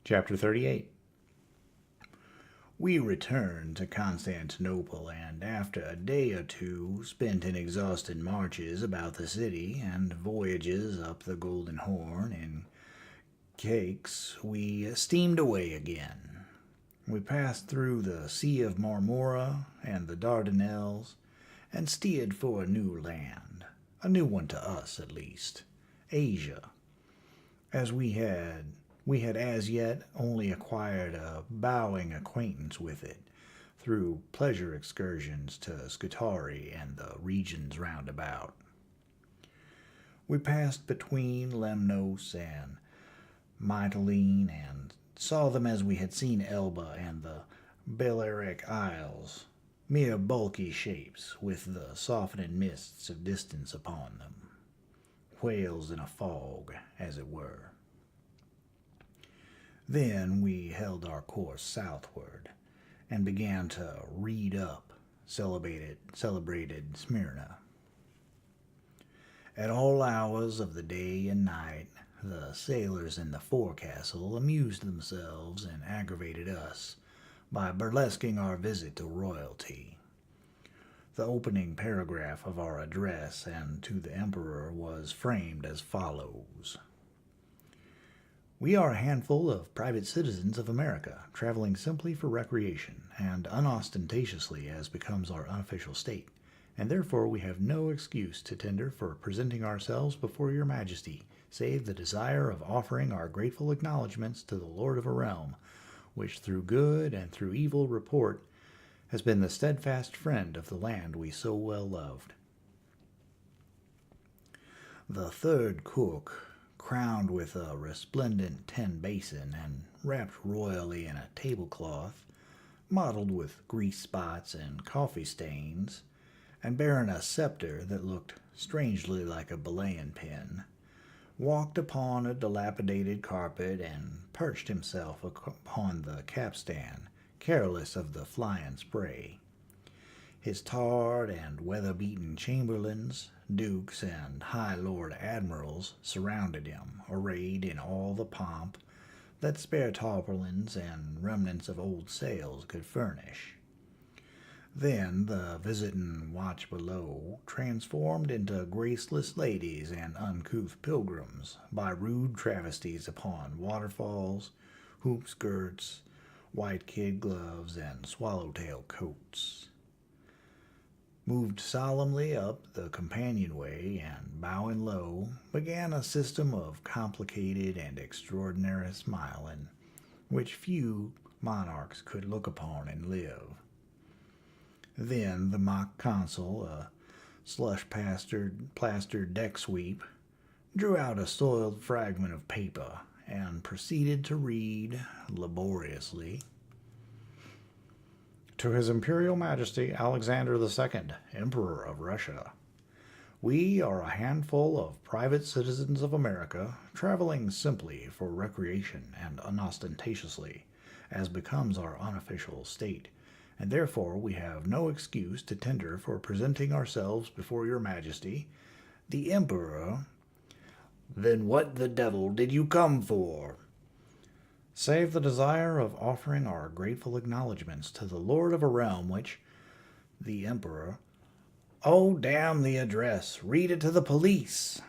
Chapter 38. We returned to Constantinople, and after a day or two spent in exhausting marches about the city and voyages up the Golden Horn in cakes, we steamed away again. We passed through the Sea of Marmora and the Dardanelles, and steered for a new land, a new one to us at least, Asia, as we had as yet only acquired a bowing acquaintance with it through pleasure excursions to Scutari and the regions round about. We passed between Lemnos and Mytilene and saw them as we had seen Elba and the Balearic Isles, mere bulky shapes with the softening mists of distance upon them, whales in a fog, as it were. Then we held our course southward, and began to read up celebrated Smyrna. At all hours of the day and night, the sailors in the forecastle amused themselves and aggravated us by burlesquing our visit to royalty. The opening paragraph of our address and to the emperor was framed as follows. We are a handful of private citizens of America, traveling simply for recreation and unostentatiously as becomes our unofficial state, and therefore we have no excuse to tender for presenting ourselves before your majesty, save the desire of offering our grateful acknowledgments to the Lord of a realm, which through good and through evil report has been the steadfast friend of the land we so well loved. The third cook, crowned with a resplendent tin basin and wrapped royally in a tablecloth, mottled with grease spots and coffee stains, and bearing a scepter that looked strangely like a belaying pin, walked upon a dilapidated carpet and perched himself upon the capstan, careless of the flying spray. His tarred and weather-beaten chamberlains, dukes, and high lord admirals surrounded him, arrayed in all the pomp that spare tarpaulins and remnants of old sails could furnish. Then the visiting watch below, transformed into graceless ladies and uncouth pilgrims by rude travesties upon waterfalls, hoop skirts, white kid gloves, and swallowtail coats, moved solemnly up the companionway and, bowing low, began a system of complicated and extraordinary smiling, which few monarchs could look upon and live. Then the mock consul, a slush-plastered deck sweep, drew out a soiled fragment of paper and proceeded to read laboriously. To His Imperial Majesty Alexander II, Emperor of Russia. We are a handful of private citizens of America, traveling simply for recreation and unostentatiously, as becomes our unofficial state, and therefore we have no excuse to tender for presenting ourselves before your Majesty, the Emperor. Then what the devil did you come for? Save the desire of offering our grateful acknowledgments to the Lord of a realm which, the Emperor. Oh, damn the address! Read it to the police!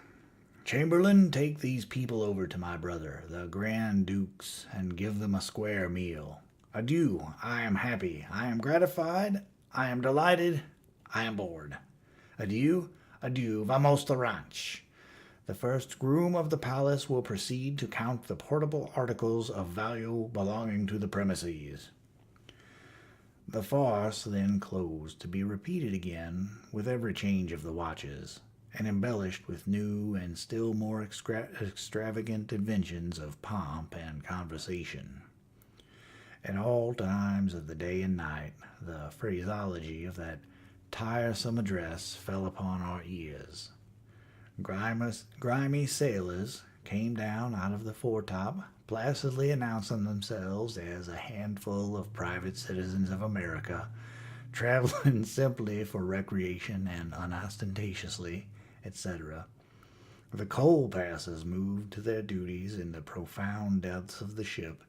Chamberlain, take these people over to my brother, the Grand Dukes, and give them a square meal. Adieu, I am happy, I am gratified, I am delighted, I am bored. Adieu, adieu, vamos to ranch. The first groom of the palace will proceed to count the portable articles of value belonging to the premises. The farce then closed, to be repeated again with every change of the watches, and embellished with new and still more extravagant inventions of pomp and conversation. At all times of the day and night, the phraseology of that tiresome address fell upon our ears. Grimy sailors came down out of the foretop, placidly announcing themselves as a handful of private citizens of America, traveling simply for recreation and unostentatiously, etc. The coal passes moved to their duties in the profound depths of the ship,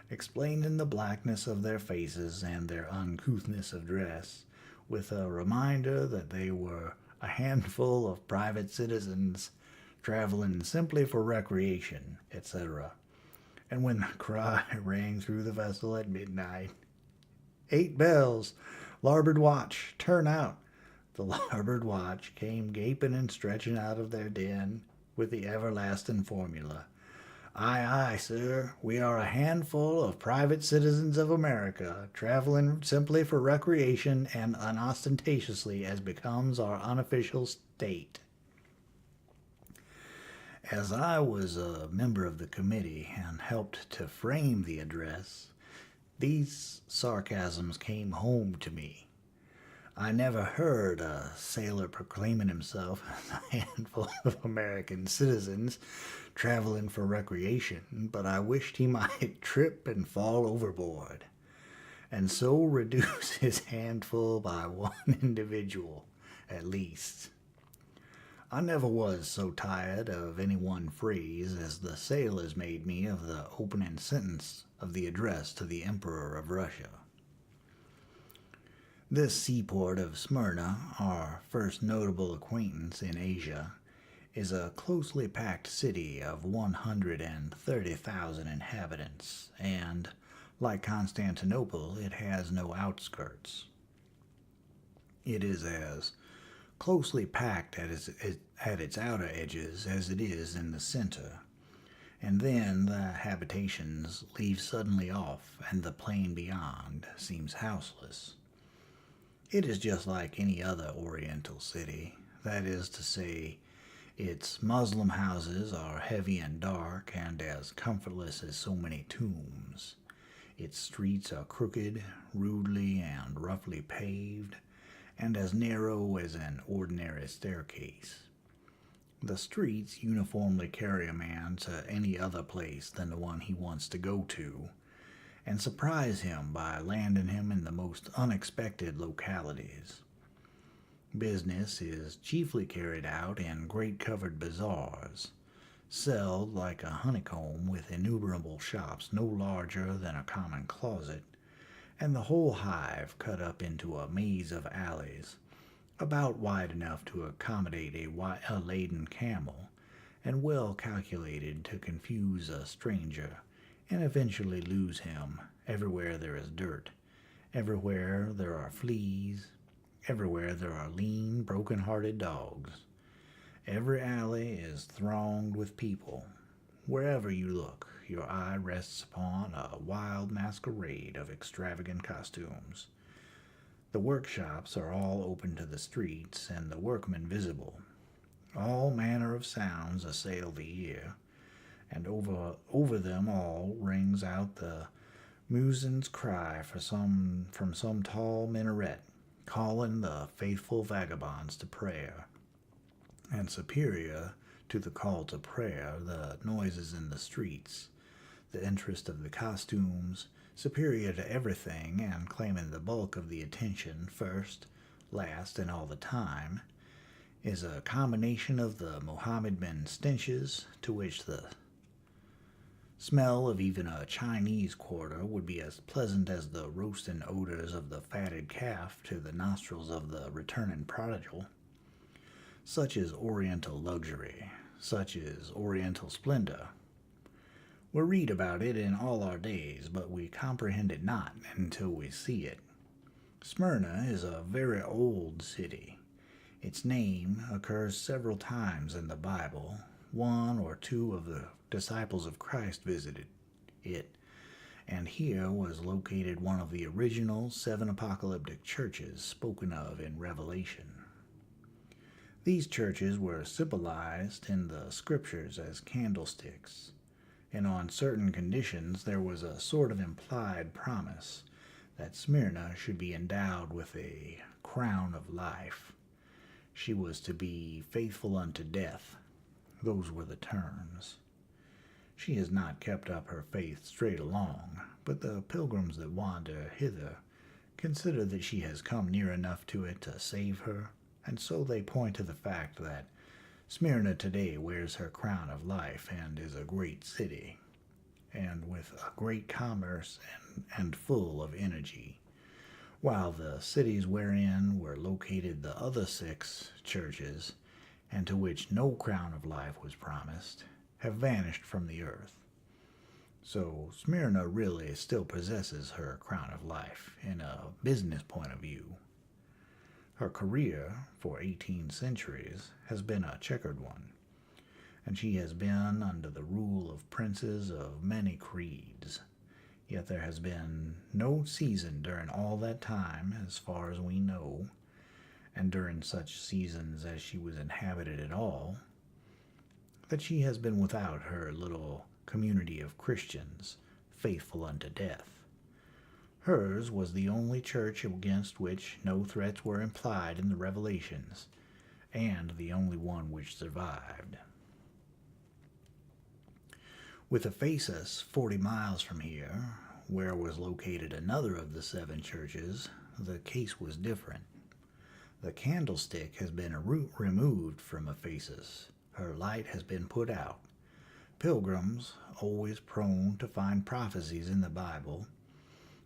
explaining the blackness of their faces and their uncouthness of dress, with a reminder that they were a handful of private citizens traveling simply for recreation, etc. And when the cry rang through the vessel at midnight, 8 bells, larboard watch, turn out, the larboard watch came gaping and stretching out of their den with the everlasting formula. Aye, aye, sir, we are a handful of private citizens of America, traveling simply for recreation and unostentatiously as becomes our unofficial state. As I was a member of the committee and helped to frame the address, these sarcasms came home to me. I never heard a sailor proclaiming himself a handful of American citizens traveling for recreation, but I wished he might trip and fall overboard, and so reduce his handful by one individual, at least. I never was so tired of any one phrase as the sailors made me of the opening sentence of the address to the Emperor of Russia. This seaport of Smyrna, our first notable acquaintance in Asia, is a closely packed city of 130,000 inhabitants, and, like Constantinople, it has no outskirts. It is as closely packed at its outer edges as it is in the center, and then the habitations leave suddenly off, and the plain beyond seems houseless. It is just like any other Oriental city, that is to say, its Muslim houses are heavy and dark and as comfortless as so many tombs. Its streets are crooked, rudely and roughly paved, and as narrow as an ordinary staircase. The streets uniformly carry a man to any other place than the one he wants to go to, and surprise him by landing him in the most unexpected localities. Business is chiefly carried out in great covered bazaars, celled like a honeycomb with innumerable shops no larger than a common closet, and the whole hive cut up into a maze of alleys, about wide enough to accommodate a laden camel, and well calculated to confuse a stranger and eventually lose him. Everywhere there is dirt, everywhere there are fleas, everywhere there are lean, broken-hearted dogs. Every alley is thronged with people. Wherever you look, your eye rests upon a wild masquerade of extravagant costumes. The workshops are all open to the streets, and the workmen visible. All manner of sounds assail the ear, and over them all rings out the muezzin's cry from some tall minaret, calling the faithful vagabonds to prayer. And superior to the call to prayer, the noises in the streets, the interest of the costumes, superior to everything and claiming the bulk of the attention first, last, and all the time, is a combination of the Mohammedan stenches to which the smell of even a Chinese quarter would be as pleasant as the roasting odors of the fatted calf to the nostrils of the returning prodigal. Such is Oriental luxury, such is Oriental splendor. We read about it in all our days, but we comprehend it not until we see it. Smyrna is a very old city. Its name occurs several times in the Bible. One or two of the disciples of Christ visited it, and here was located one of the original 7 apocalyptic churches spoken of in Revelation. These churches were symbolized in the scriptures as candlesticks, and on certain conditions there was a sort of implied promise that Smyrna should be endowed with a crown of life. She was to be faithful unto death. Those were the terms. She has not kept up her faith straight along, but the pilgrims that wander hither consider that she has come near enough to it to save her, and so they point to the fact that Smyrna today wears her crown of life and is a great city. and with a great commerce and full of energy, while the cities wherein were located the other 6 churches, and to which no crown of life was promised, have vanished from the earth. So Smyrna really still possesses her crown of life in a business point of view. Her career for 18 centuries has been a checkered one, and she has been under the rule of princes of many creeds. Yet there has been no season during all that time, as far as we know, and during such seasons as she was inhabited at all, that she has been without her little community of Christians, faithful unto death. Hers was the only church against which no threats were implied in the Revelations, and the only one which survived. With Ephesus 40 miles from here, where was located another of the 7 churches, the case was different. The candlestick has been removed from Ephesus. Her light has been put out. Pilgrims, always prone to find prophecies in the Bible,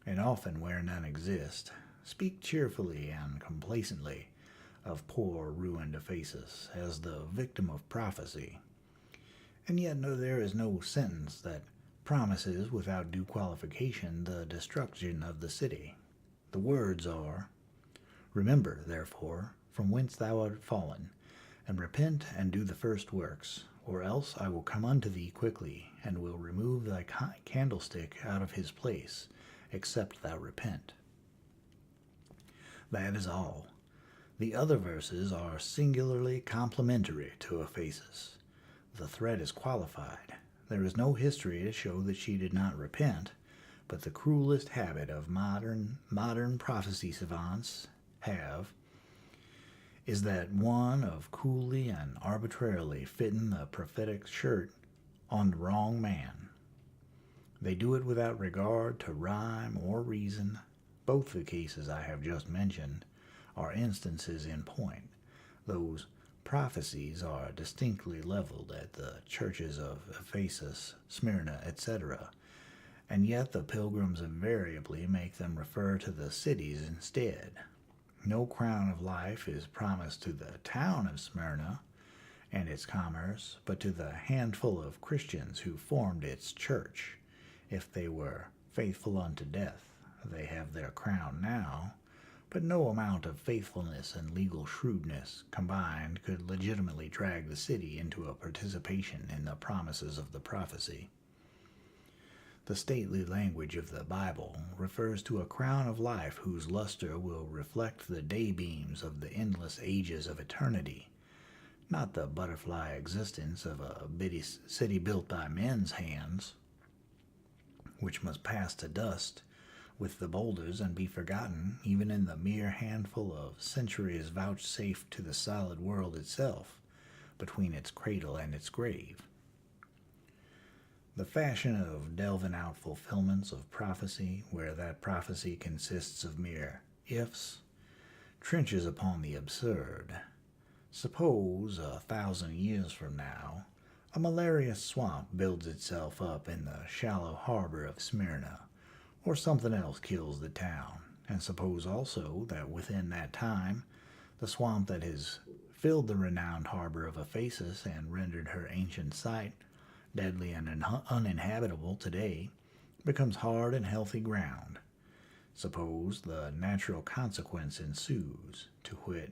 and often where none exist, speak cheerfully and complacently of poor ruined Ephesus as the victim of prophecy. And yet there is no sentence that promises without due qualification the destruction of the city. The words are, "Remember, therefore, from whence thou art fallen, and repent and do the first works, or else I will come unto thee quickly, and will remove thy candlestick out of his place, except thou repent." That is all. The other verses are singularly complimentary to Ephesus. The threat is qualified. There is no history to show that she did not repent, but the cruelest habit of modern prophecy savants is that one of coolly and arbitrarily fitting the prophetic shirt on the wrong man. They do it without regard to rhyme or reason. Both the cases I have just mentioned are instances in point. Those prophecies are distinctly leveled at the churches of Ephesus, Smyrna, etc., and yet the pilgrims invariably make them refer to the cities instead. No crown of life is promised to the town of Smyrna and its commerce, but to the handful of Christians who formed its church. If they were faithful unto death, they have their crown now, but no amount of faithfulness and legal shrewdness combined could legitimately drag the city into a participation in the promises of the prophecy. The stately language of the Bible refers to a crown of life whose luster will reflect the day-beams of the endless ages of eternity, not the butterfly existence of a bitty city built by men's hands, which must pass to dust with the boulders and be forgotten even in the mere handful of centuries vouchsafed to the solid world itself between its cradle and its grave. The fashion of delving out fulfillments of prophecy, where that prophecy consists of mere ifs, trenches upon the absurd. Suppose 1,000 years from now, a malarious swamp builds itself up in the shallow harbor of Smyrna, or something else kills the town, and suppose also that within that time, the swamp that has filled the renowned harbor of Ephesus and rendered her ancient site deadly and uninhabitable today, becomes hard and healthy ground. Suppose the natural consequence ensues, to wit,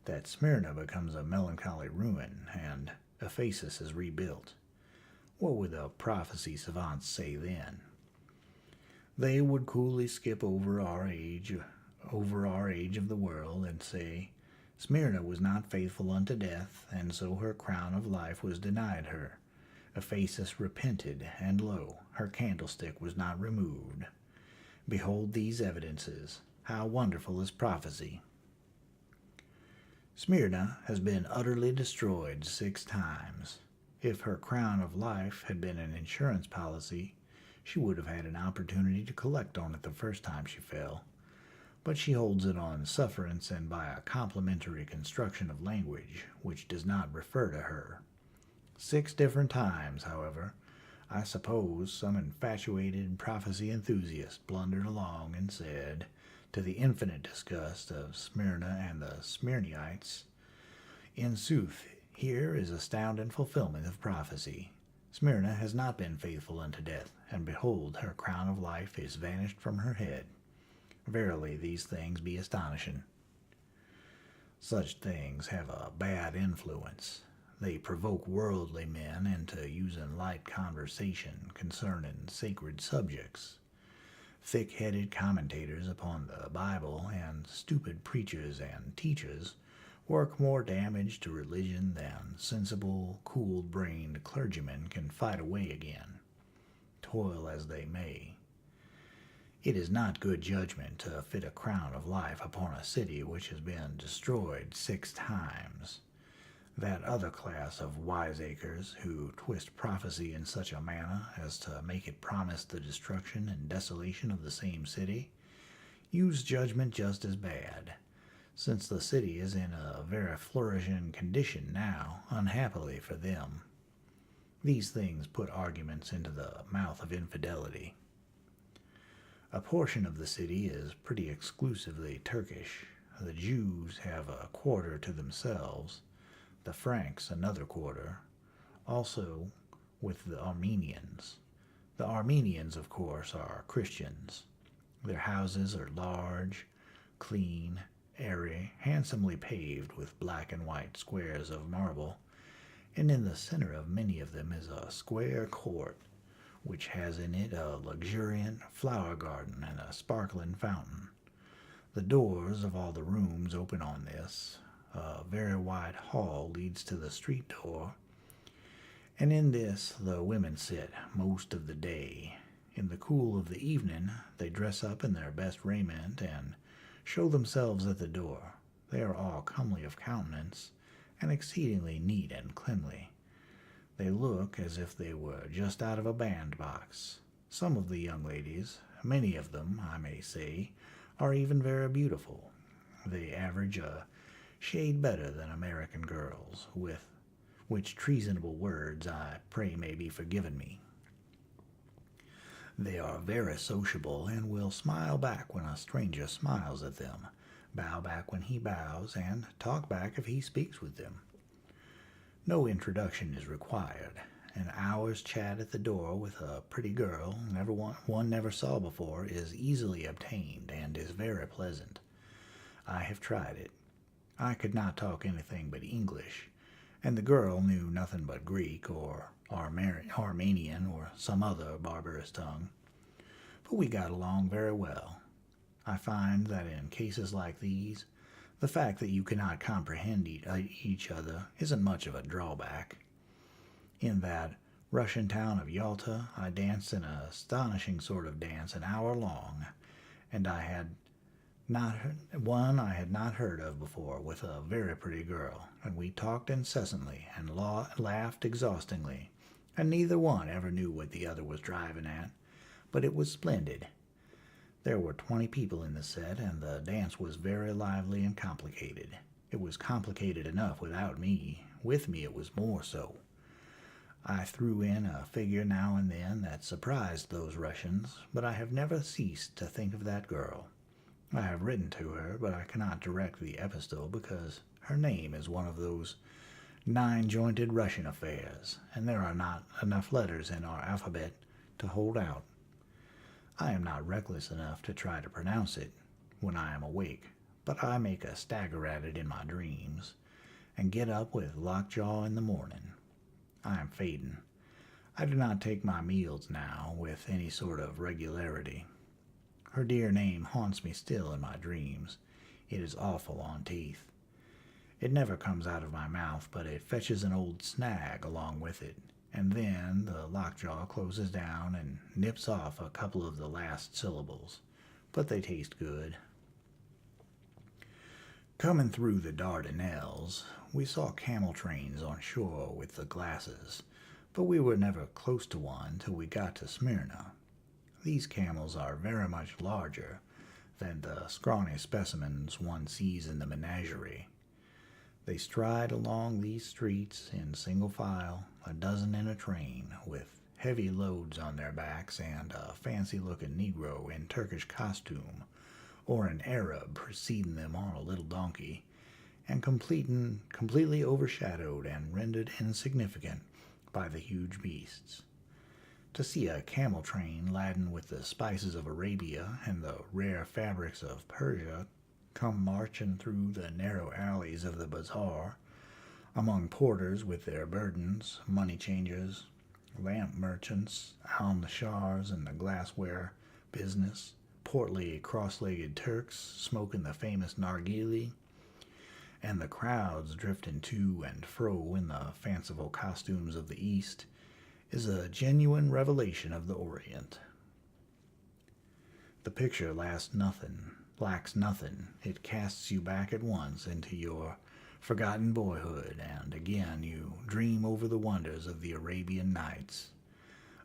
that Smyrna becomes a melancholy ruin, and Ephesus is rebuilt. What would the prophecy savants say then? They would coolly skip over our age of the world, and say, Smyrna was not faithful unto death, and so her crown of life was denied her. Ephesus repented, and lo, her candlestick was not removed. Behold these evidences. How wonderful is prophecy! Smyrna has been utterly destroyed 6 times. If her crown of life had been an insurance policy, she would have had an opportunity to collect on it the first time she fell. But she holds it on sufferance and by a complimentary construction of language which does not refer to her. 6 different times, however, I suppose some infatuated prophecy enthusiast blundered along and said, to the infinite disgust of Smyrna and the Smyrnites, in sooth, here is astounding fulfillment of prophecy. Smyrna has not been faithful unto death, and behold, her crown of life is vanished from her head. Verily, these things be astonishing. Such things have a bad influence. They provoke worldly men into using light conversation concerning sacred subjects. Thick-headed commentators upon the Bible and stupid preachers and teachers work more damage to religion than sensible, cool-brained clergymen can fight away again, toil as they may. It is not good judgment to fit a crown of life upon a city which has been destroyed 6 times. That other class of wiseacres who twist prophecy in such a manner as to make it promise the destruction and desolation of the same city use judgment just as bad, since the city is in a very flourishing condition now, unhappily for them. These things put arguments into the mouth of infidelity. A portion of the city is pretty exclusively Turkish. The Jews have a quarter to themselves, the Franks another quarter, also with the Armenians. The Armenians, of course, are Christians. Their houses are large, clean, airy, handsomely paved with black and white squares of marble, and in the center of many of them is a square court, which has in it a luxuriant flower garden and a sparkling fountain. The doors of all the rooms open on this. A very wide hall leads to the street door, and in this the women sit most of the day. In the cool of the evening they dress up in their best raiment and show themselves at the door. They are all comely of countenance, and exceedingly neat and cleanly. They look as if they were just out of a bandbox. Some of the young ladies, many of them, I may say, are even very beautiful. They average a shade better than American girls, with which treasonable words I pray may be forgiven me. They are very sociable, and will smile back when a stranger smiles at them, bow back when he bows, and talk back if he speaks with them. No introduction is required. An hour's chat at the door with a pretty girl one never saw before is easily obtained and is very pleasant. I have tried it. I could not talk anything but English, and the girl knew nothing but Greek or Armenian or some other barbarous tongue. But we got along very well. I find that in cases like these, the fact that you cannot comprehend each other isn't much of a drawback. In that Russian town of Yalta, I danced in an astonishing sort of dance an hour long, and I had not heard of before, with a very pretty girl, and we talked incessantly and laughed exhaustingly, and neither one ever knew what the other was driving at, but it was splendid. There were 20 people in the set, and the dance was very lively and complicated. It was complicated enough without me. With me it was more so. I threw in a figure now and then that surprised those Russians, but I have never ceased to think of that girl. I have written to her, but I cannot direct the epistle because her name is one of those 9-jointed Russian affairs, and there are not enough letters in our alphabet to hold out. I am not reckless enough to try to pronounce it when I am awake, but I make a stagger at it in my dreams, and get up with lockjaw in the morning. I am fading. I do not take my meals now with any sort of regularity. Her dear name haunts me still in my dreams. It is awful on teeth. It never comes out of my mouth, but it fetches an old snag along with it, and then the lockjaw closes down and nips off a couple of the last syllables, but they taste good. Coming through the Dardanelles, we saw camel trains on shore with the glasses, but we were never close to one till we got to Smyrna. These camels are very much larger than the scrawny specimens one sees in the menagerie. They stride along these streets in single file, a dozen in a train, with heavy loads on their backs, and a fancy-looking Negro in Turkish costume, or an Arab preceding them on a little donkey, and completely overshadowed and rendered insignificant by the huge beasts. To see a camel train laden with the spices of Arabia and the rare fabrics of Persia come marching through the narrow alleys of the bazaar, among porters with their burdens, money changers, lamp merchants, alm-nashars in the glassware business, portly cross-legged Turks smoking the famous narghili, and the crowds drifting to and fro in the fanciful costumes of the East, is a genuine revelation of the Orient. The picture lacks nothing. It casts you back at once into your forgotten boyhood, and again you dream over the wonders of the Arabian Nights.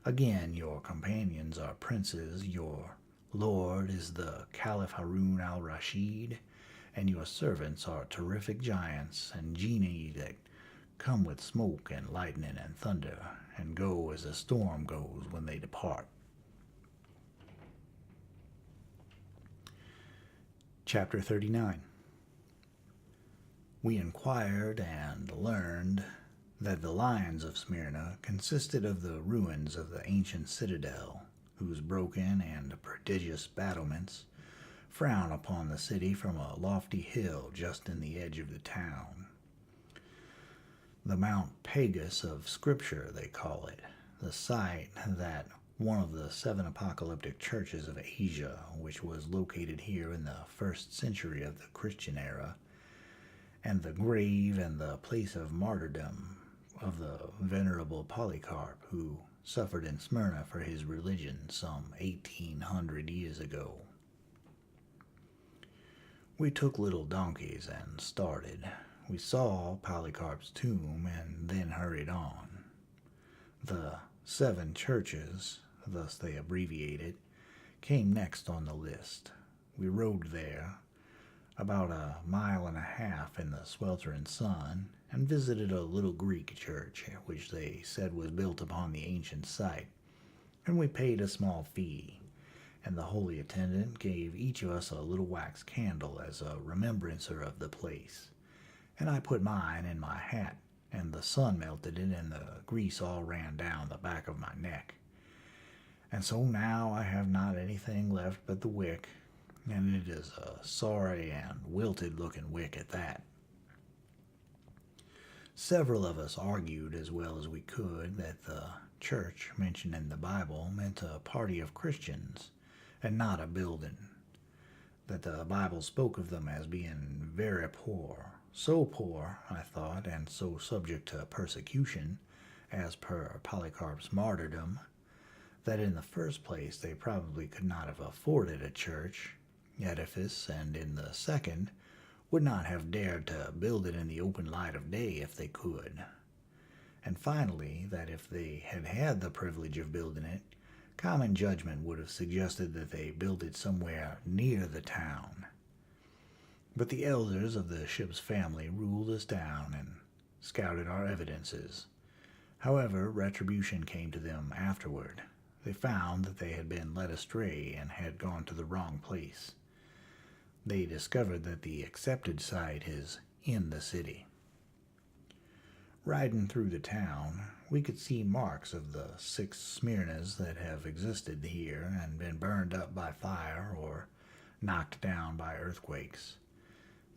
Again your companions are princes, your lord is the Caliph Harun al-Rashid, and your servants are terrific giants and genii that come with smoke and lightning and thunder, and go as a storm goes when they depart. Chapter 39. We inquired and learned that the lions of Smyrna consisted of the ruins of the ancient citadel, whose broken and prodigious battlements frown upon the city from a lofty hill just in the edge of the town. The Mount Pagus of Scripture, they call it, the site that one of the 7 apocalyptic churches of Asia, which was located here in the 1st century of the Christian era, and the grave and the place of martyrdom of the venerable Polycarp, who suffered in Smyrna for his religion some 1,800 years ago. We took little donkeys and started. We saw Polycarp's tomb and then hurried on. The 7 churches, thus they abbreviated, came next on the list. We rode there, about 1.5 miles in the sweltering sun, and visited a little Greek church, which they said was built upon the ancient site, and we paid a small fee, and the holy attendant gave each of us a little wax candle as a remembrancer of the place, and I put mine in my hat, and the sun melted it, and the grease all ran down the back of my neck. And so now I have not anything left but the wick, and it is a sorry and wilted-looking wick at that. Several of us argued as well as we could that the church mentioned in the Bible meant a party of Christians and not a building, that the Bible spoke of them as being very poor, so poor, I thought, and so subject to persecution, as per Polycarp's martyrdom, that in the first place they probably could not have afforded a church edifice, and in the second would not have dared to build it in the open light of day if they could, and finally that if they had had the privilege of building it, common judgment would have suggested that they built it somewhere near the town. But the elders of the ship's family ruled us down and scouted our evidences. However, retribution came to them afterward. They found that they had been led astray and had gone to the wrong place. They discovered that the accepted site is in the city. Riding through the town, we could see marks of the 6 Smyrnas that have existed here and been burned up by fire or knocked down by earthquakes.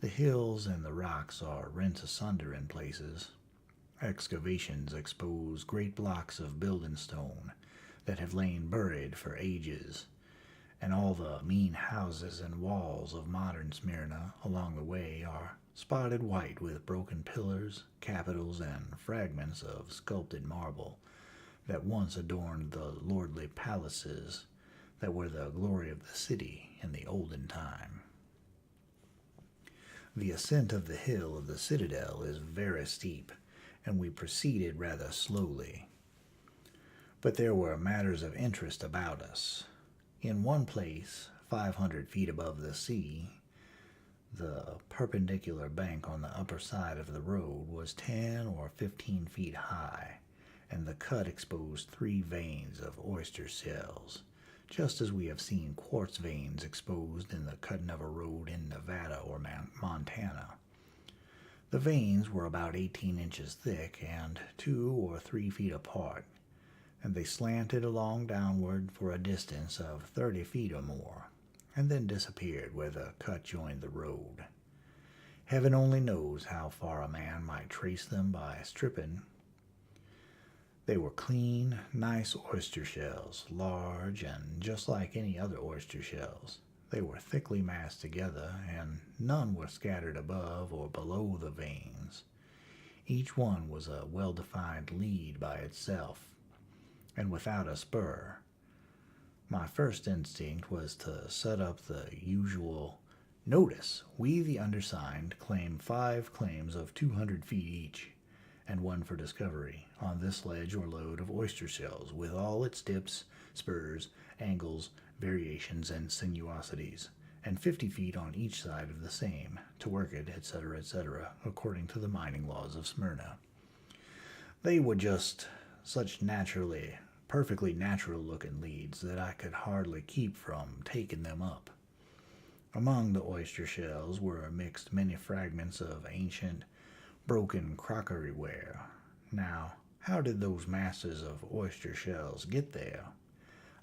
The hills and the rocks are rent asunder in places. Excavations expose great blocks of building stone that have lain buried for ages, and all the mean houses and walls of modern Smyrna along the way are spotted white with broken pillars, capitals, and fragments of sculpted marble that once adorned the lordly palaces that were the glory of the city in the olden time. The ascent of the hill of the citadel is very steep, and we proceeded rather slowly. But there were matters of interest about us. In one place, 500 feet above the sea, the perpendicular bank on the upper side of the road was 10 or 15 feet high, and the cut exposed 3 veins of oyster shells, just as we have seen quartz veins exposed in the cutting of a road in Nevada or Montana. The veins were about 18 inches thick and 2 or 3 feet apart, and they slanted along downward for a distance of 30 feet or more, and then disappeared where the cut joined the road. Heaven only knows how far a man might trace them by stripping. They were clean, nice oyster shells, large and just like any other oyster shells. They were thickly massed together, and none were scattered above or below the veins. Each one was a well-defined lead by itself, and without a spur. My first instinct was to set up the usual, "Notice, we the undersigned claim 5 claims of 200 feet each, and 1 for discovery, on this ledge or lode of oyster shells, with all its dips, spurs, angles, variations, and sinuosities, and 50 feet on each side of the same, to work it, etc., according to the mining laws of Smyrna." They were just such perfectly natural-looking leads that I could hardly keep from taking them up. Among the oyster shells were mixed many fragments of ancient, broken crockery ware. Now, how did those masses of oyster shells get there?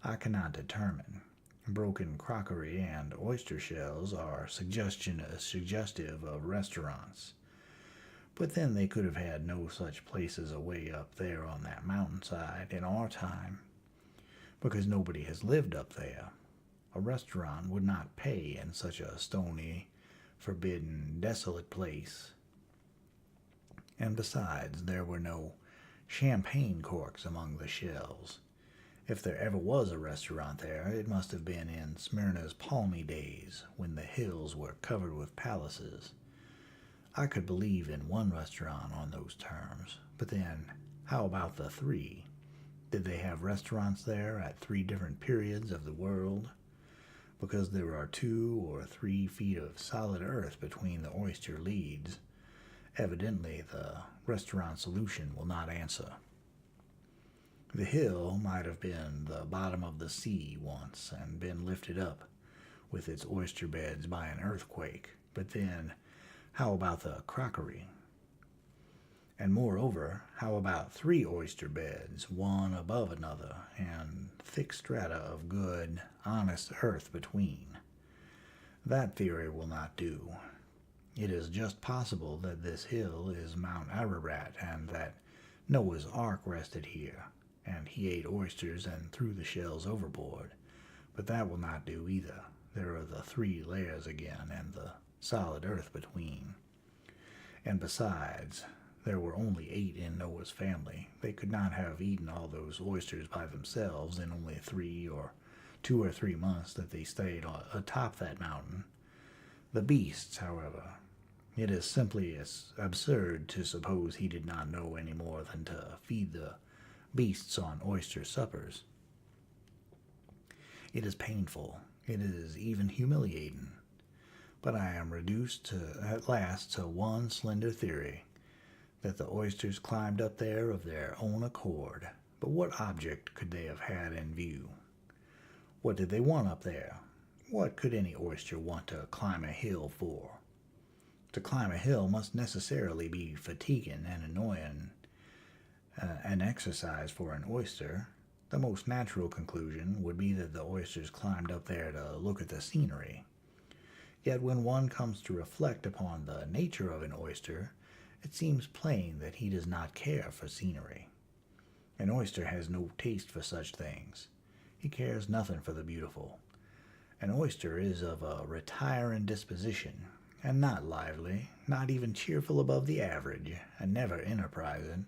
I cannot determine. Broken crockery and oyster shells are suggestive of restaurants. But then they could have had no such places away up there on that mountainside in our time, because nobody has lived up there. A restaurant would not pay in such a stony, forbidden, desolate place. And besides, there were no champagne corks among the shells. If there ever was a restaurant there, it must have been in Smyrna's palmy days, when the hills were covered with palaces. I could believe in one restaurant on those terms, but then, how about the 3? Did they have restaurants there at 3 different periods of the world? Because there are 2 or 3 feet of solid earth between the oyster leads, evidently the restaurant solution will not answer. The hill might have been the bottom of the sea once and been lifted up with its oyster beds by an earthquake, but then, how about the crockery? And moreover, how about 3 oyster beds, one above another, and thick strata of good, honest earth between? That theory will not do. It is just possible that this hill is Mount Ararat, and that Noah's Ark rested here, and he ate oysters and threw the shells overboard. But that will not do either. There are the 3 layers again, and the solid earth between. And besides, there were only 8 in Noah's family. They could not have eaten all those oysters by themselves in only 2 or 3 months that they stayed atop that mountain. The beasts, however, it is simply as absurd to suppose he did not know any more than to feed the beasts on oyster suppers. It is painful. It is even humiliating. But I am reduced at last to one slender theory, that the oysters climbed up there of their own accord. But what object could they have had in view? What did they want up there? What could any oyster want to climb a hill for? To climb a hill must necessarily be fatiguing and annoying. An exercise for an oyster. The most natural conclusion would be that the oysters climbed up there to look at the scenery. Yet when one comes to reflect upon the nature of an oyster, it seems plain that he does not care for scenery. An oyster has no taste for such things. He cares nothing for the beautiful. An oyster is of a retiring disposition, and not lively, not even cheerful above the average, and never enterprising.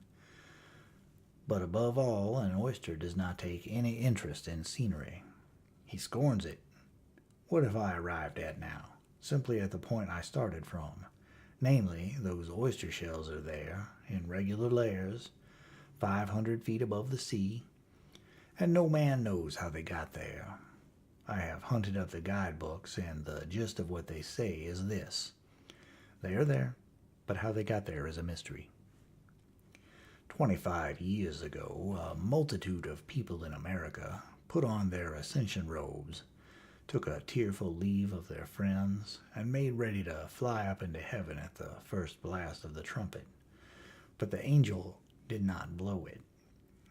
But above all, an oyster does not take any interest in scenery. He scorns it. What have I arrived at now? Simply at the point I started from. Namely, those oyster shells are there, in regular layers, 500 feet above the sea, and no man knows how they got there. I have hunted up the guidebooks, and the gist of what they say is this: they are there, but how they got there is a mystery. 25 years ago, a multitude of people in America put on their ascension robes, took a tearful leave of their friends, and made ready to fly up into heaven at the first blast of the trumpet. But the angel did not blow it.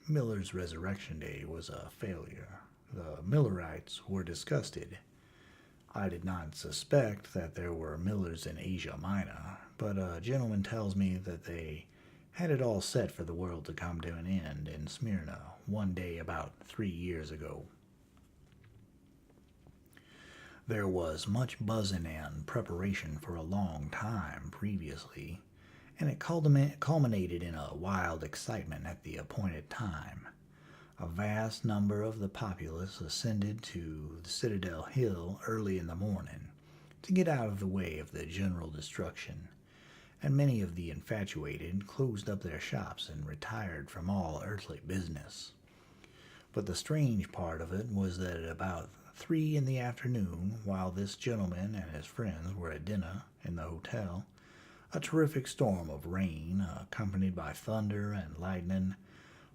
Miller's resurrection day was a failure. The Millerites were disgusted. I did not suspect that there were Millers in Asia Minor, but a gentleman tells me that they had it all set for the world to come to an end in Smyrna one day about 3 years ago. There was much buzzing and preparation for a long time previously, and it culminated in a wild excitement at the appointed time. A vast number of the populace ascended to the Citadel Hill early in the morning to get out of the way of the general destruction, and many of the infatuated closed up their shops and retired from all earthly business. But the strange part of it was that at about 3 in the afternoon, while this gentleman and his friends were at dinner in the hotel, a terrific storm of rain, accompanied by thunder and lightning,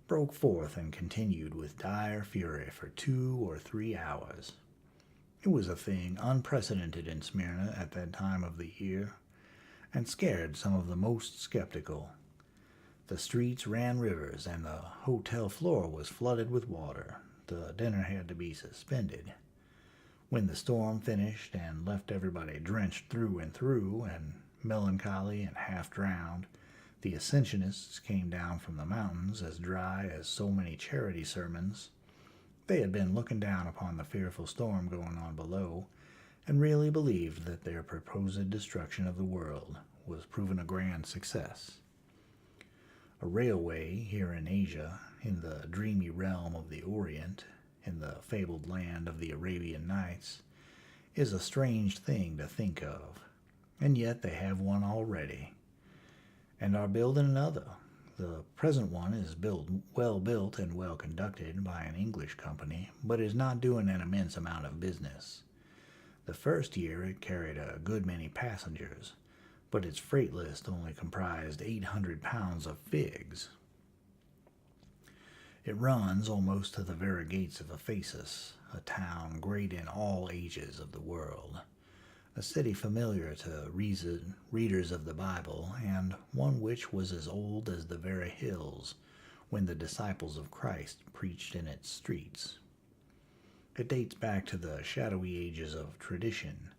broke forth and continued with dire fury for 2 or 3 hours. It was a thing unprecedented in Smyrna at that time of the year, and scared some of the most skeptical. The streets ran rivers, and the hotel floor was flooded with water. The dinner had to be suspended. When the storm finished and left everybody drenched through and melancholy and half drowned, the ascensionists came down from the mountains as dry as so many charity sermons. They had been looking down upon the fearful storm going on below, and really believed that their proposed destruction of the world was proven a grand success. A railway here in Asia, in the dreamy realm of the Orient, in the fabled land of the Arabian Nights, is a strange thing to think of, and yet they have one already, and are building another. The present one is well built and well conducted by an English company, but is not doing an immense amount of business. The first year it carried a good many passengers, but its freight list only comprised 800 pounds of figs. It runs almost to the very gates of Ephesus, a town great in all ages of the world, a city familiar to readers of the Bible, and one which was as old as the very hills when the disciples of Christ preached in its streets. It dates back to the shadowy ages of tradition,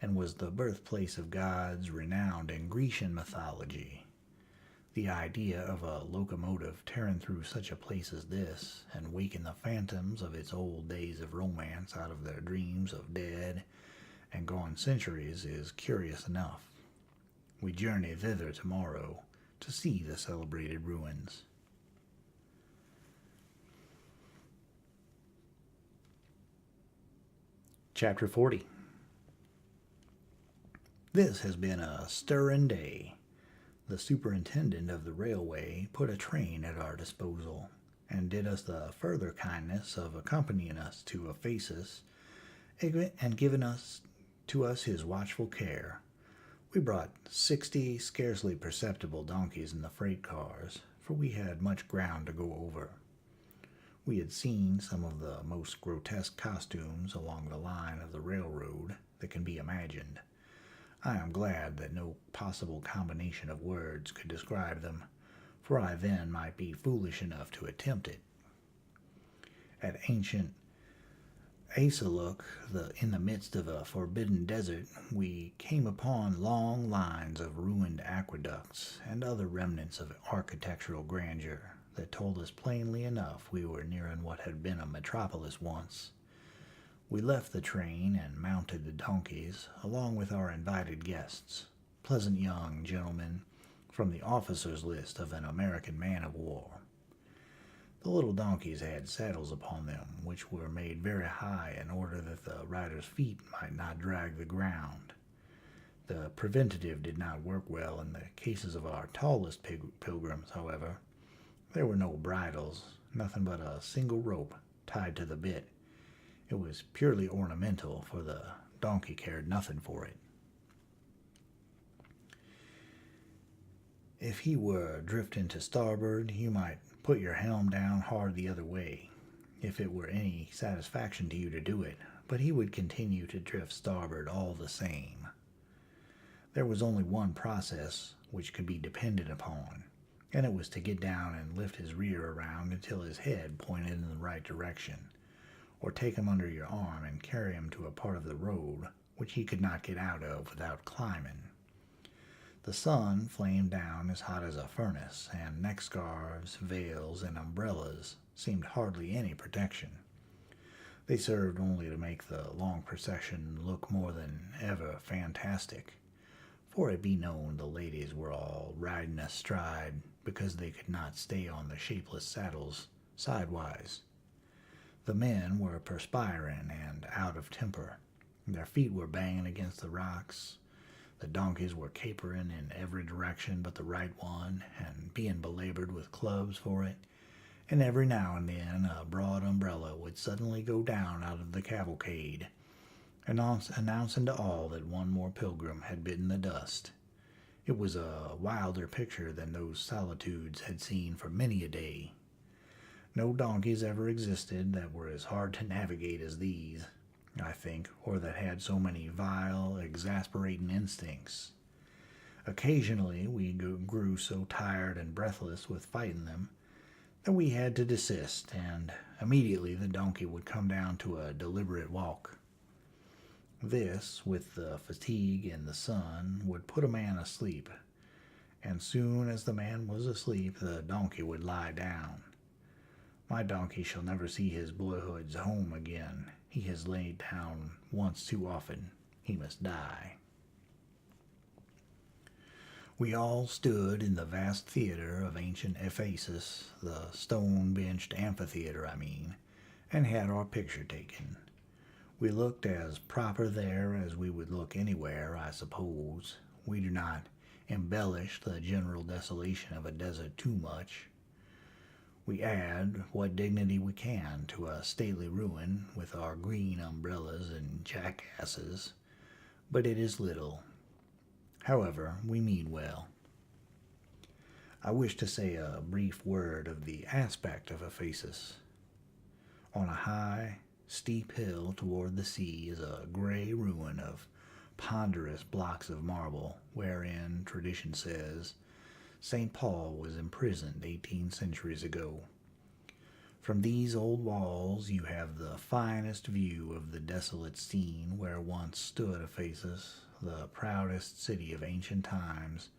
and was the birthplace of gods renowned in Grecian mythology. The idea of a locomotive tearing through such a place as this, and waking the phantoms of its old days of romance out of their dreams of dead and gone centuries, is curious enough. We journey thither tomorrow to see the celebrated ruins. Chapter 40. This has been a stirring day. The superintendent of the railway put a train at our disposal, and did us the further kindness of accompanying us to Ephesus, and giving to us his watchful care. We brought 60 scarcely perceptible donkeys in the freight cars, for we had much ground to go over. We had seen some of the most grotesque costumes along the line of the railroad that can be imagined. I am glad that no possible combination of words could describe them, for I then might be foolish enough to attempt it. At ancient Asaluk, in the midst of a forbidden desert, we came upon long lines of ruined aqueducts and other remnants of architectural grandeur that told us plainly enough we were nearing what had been a metropolis once. We left the train and mounted the donkeys, along with our invited guests, pleasant young gentlemen from the officers' list of an American man-of-war. The little donkeys had saddles upon them, which were made very high in order that the riders' feet might not drag the ground. The preventative did not work well in the cases of our tallest pilgrims, however. There were no bridles, nothing but a single rope tied to the bit. It was purely ornamental, for the donkey cared nothing for it. If he were drifting to starboard, you might put your helm down hard the other way, if it were any satisfaction to you to do it, but he would continue to drift starboard all the same. There was only one process which could be depended upon, and it was to get down and lift his rear around until his head pointed in the right direction, or take him under your arm and carry him to a part of the road which he could not get out of without climbing. The sun flamed down as hot as a furnace, and neck scarves, veils, and umbrellas seemed hardly any protection. They served only to make the long procession look more than ever fantastic, for it be known the ladies were all riding astride because they could not stay on the shapeless saddles sidewise. The men were perspiring and out of temper. Their feet were banging against the rocks. The donkeys were capering in every direction but the right one, and being belabored with clubs for it, and every now and then a broad umbrella would suddenly go down out of the cavalcade, announcing to all that one more pilgrim had bitten the dust. It was a wilder picture than those solitudes had seen for many a day. No donkeys ever existed that were as hard to navigate as these, I think, or that had so many vile, exasperating instincts. Occasionally we grew so tired and breathless with fighting them that we had to desist, and immediately the donkey would come down to a deliberate walk. This, with the fatigue and the sun, would put a man asleep, and soon as the man was asleep, the donkey would lie down. My donkey shall never see his boyhood's home again. He has laid down once too often. He must die. We all stood in the vast theater of ancient Ephesus, the stone-benched amphitheater, and had our picture taken. We looked as proper there as we would look anywhere, I suppose. We do not embellish the general desolation of a desert too much. We add what dignity we can to a stately ruin with our green umbrellas and jackasses, but it is little. However, we mean well. I wish to say a brief word of the aspect of Ephesus. On a high, steep hill toward the sea is a gray ruin of ponderous blocks of marble, wherein, tradition says, St. Paul was imprisoned 18 centuries ago. From these old walls you have the finest view of the desolate scene where once stood Ephesus, the proudest city of ancient times,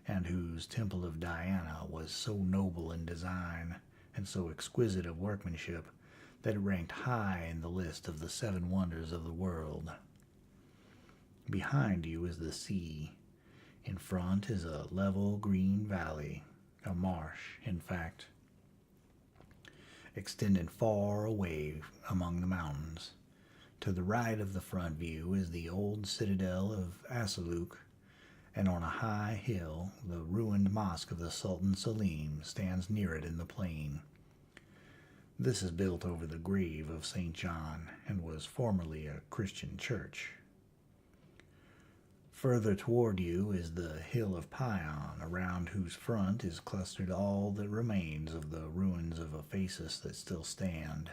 and whose temple of Diana was so noble in design and so exquisite of workmanship that it ranked high in the list of the 7 wonders of the world. Behind you is the sea. In front is a level green valley, a marsh, in fact, extending far away among the mountains. To the right of the front view is the old citadel of Asaluk, and on a high hill the ruined mosque of the Sultan Selim stands near it in the plain. This is built over the grave of St. John, and was formerly a Christian church. Further toward you is the hill of Pion, around whose front is clustered all that remains of the ruins of Ephesus that still stand.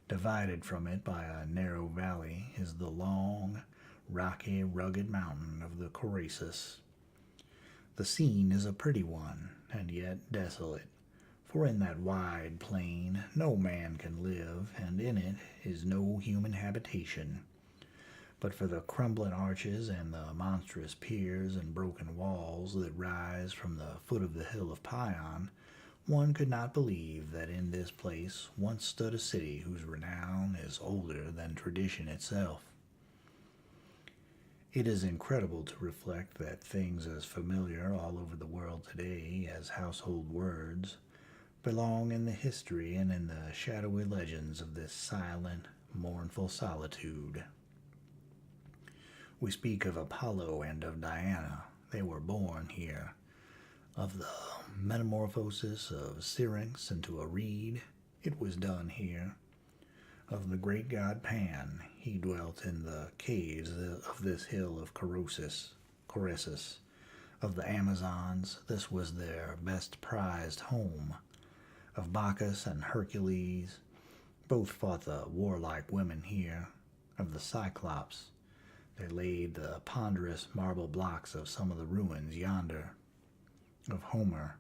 Divided from it by a narrow valley is the long, rocky, rugged mountain of the Caucasus. The scene is a pretty one, and yet desolate, for in that wide plain no man can live, and in it is no human habitation. But for the crumbling arches and the monstrous piers and broken walls that rise from the foot of the hill of Pion, one could not believe that in this place once stood a city whose renown is older than tradition itself. It is incredible to reflect that things as familiar all over the world today as household words belong in the history and in the shadowy legends of this silent, mournful solitude. We speak of Apollo and of Diana. They were born here. Of the metamorphosis of Syrinx into a reed, it was done here. Of the great god Pan, he dwelt in the caves of this hill of Caucasus. Of the Amazons, this was their best prized home. Of Bacchus and Hercules, both fought the warlike women here. Of the Cyclops, they laid the ponderous marble blocks of some of the ruins yonder. Of Homer,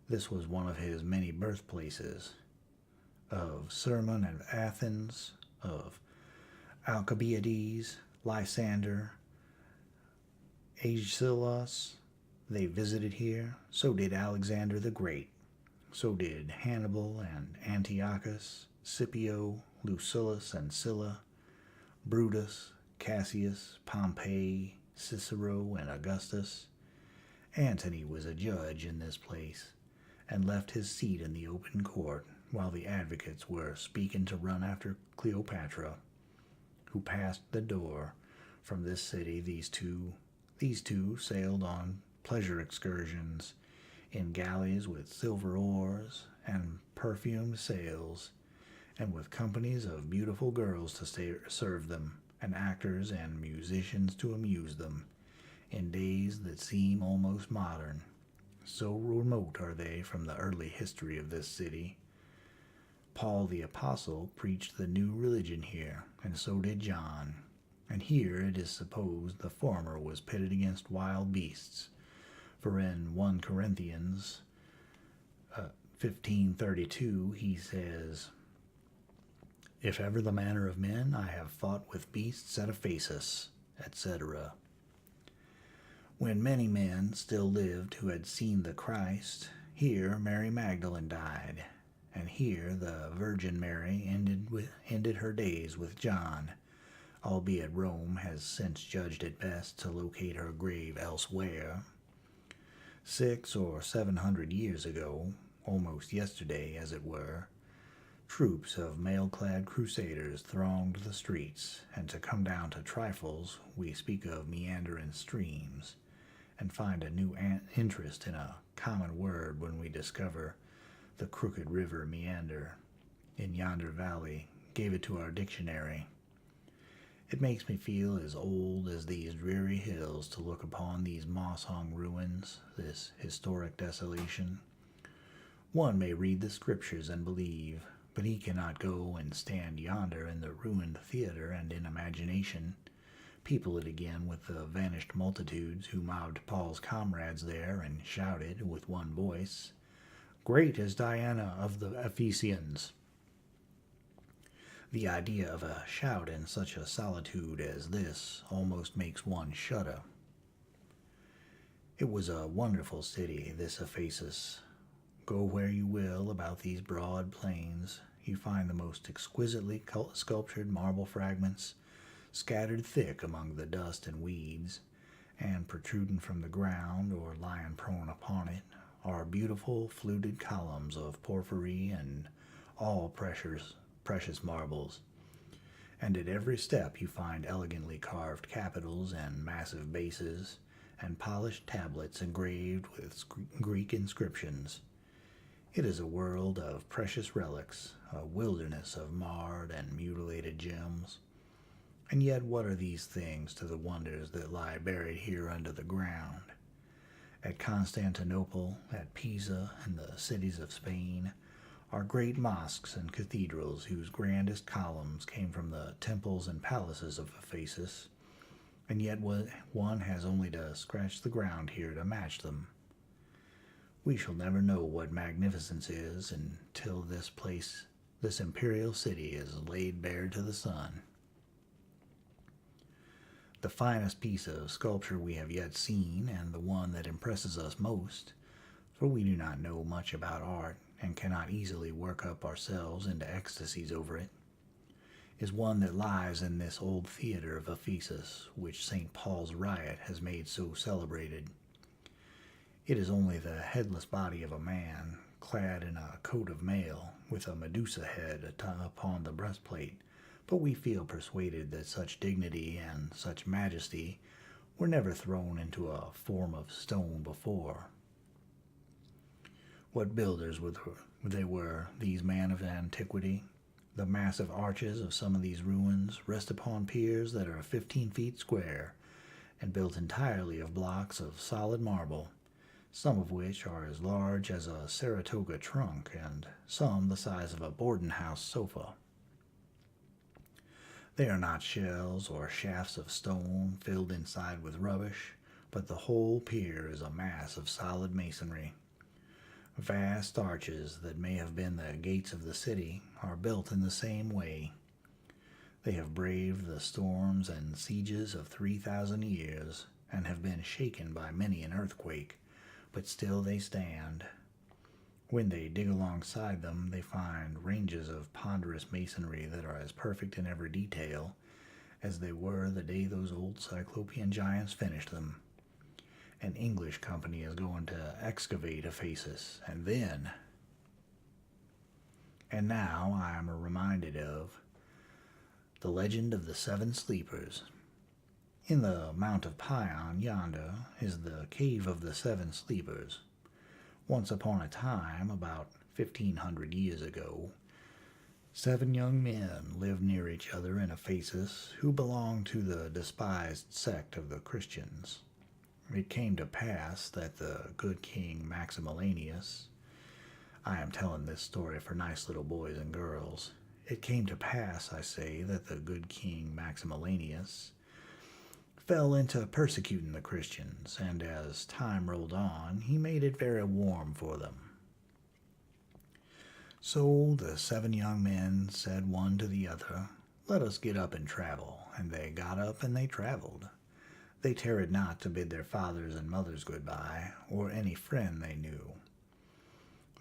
this was one of his many birthplaces. Of Sermon of Athens, of Alcibiades, Lysander, Aeschylus, they visited here. So did Alexander the Great. So did Hannibal and Antiochus, Scipio, Lucullus and Sylla, Brutus, Cassius, Pompey, Cicero, and Augustus. Antony was a judge in this place, and left his seat in the open court while the advocates were speaking to run after Cleopatra, who passed the door from this city. These two sailed on pleasure excursions in galleys with silver oars and perfumed sails, and with companies of beautiful girls to serve them, and actors and musicians to amuse them, in days that seem almost modern. So remote are they from the early history of this city. Paul the Apostle preached the new religion here, and so did John. And here it is supposed the former was pitted against wild beasts. For in 1 Corinthians 15:32 he says, "If ever the manner of men I have fought with beasts at Ephesus," etc. When many men still lived who had seen the Christ, here Mary Magdalene died, and here the Virgin Mary ended her days with John, albeit Rome has since judged it best to locate her grave elsewhere. 600 or 700 years ago, almost yesterday as it were, troops of mail-clad crusaders thronged the streets, and to come down to trifles, we speak of meandering streams, and find a new interest in a common word when we discover the crooked river Meander in yonder valley gave it to our dictionary. It makes me feel as old as these dreary hills to look upon these moss-hung ruins, this historic desolation. One may read the scriptures and believe, but he cannot go and stand yonder in the ruined theater and in imagination people it again with the vanished multitudes who mobbed Paul's comrades there and shouted with one voice, "Great is Diana of the Ephesians." The idea of a shout in such a solitude as this almost makes one shudder. It was a wonderful city, this Ephesus. Go where you will about these broad plains, you find the most exquisitely sculptured marble fragments scattered thick among the dust and weeds, and protruding from the ground or lying prone upon it are beautiful fluted columns of porphyry and all precious marbles, and at every step you find elegantly carved capitals and massive bases and polished tablets engraved with Greek inscriptions. It is a world of precious relics, a wilderness of marred and mutilated gems. And yet what are these things to the wonders that lie buried here under the ground? At Constantinople, at Pisa, and the cities of Spain are great mosques and cathedrals whose grandest columns came from the temples and palaces of Ephesus, and yet one has only to scratch the ground here to match them. We shall never know what magnificence is until this imperial city is laid bare to the sun. The finest piece of sculpture we have yet seen, and the one that impresses us most, for we do not know much about art and cannot easily work up ourselves into ecstasies over it, is one that lies in this old theater of Ephesus, which St. Paul's riot has made so celebrated. It is only the headless body of a man, clad in a coat of mail, with a Medusa head upon the breastplate, but we feel persuaded that such dignity and such majesty were never thrown into a form of stone before. What builders were these men of antiquity? The massive arches of some of these ruins rest upon piers that are 15 feet square, and built entirely of blocks of solid marble, some of which are as large as a Saratoga trunk and some the size of a boarding house sofa. They are not shells or shafts of stone filled inside with rubbish, but the whole pier is a mass of solid masonry. Vast arches that may have been the gates of the city are built in the same way. They have braved the storms and sieges of 3,000 years and have been shaken by many an earthquake, but still they stand. When they dig alongside them, they find ranges of ponderous masonry that are as perfect in every detail as they were the day those old Cyclopean giants finished them. An English company is going to excavate Ephesus, and now I am reminded of the legend of the seven sleepers. In the Mount of Pion yonder is the cave of the seven sleepers. Once upon a time, about 1,500 years ago, 7 young men lived near each other in Ephesus who belonged to the despised sect of the Christians. It came to pass that the good king Maximilianus, I am telling this story for nice little boys and girls. It came to pass, I say, that the good king Maximilianus fell into persecuting the Christians, and as time rolled on, he made it very warm for them. So the 7 young men said one to the other, "Let us get up and travel." And they got up and they traveled. They tarried not to bid their fathers and mothers goodbye, or any friend they knew.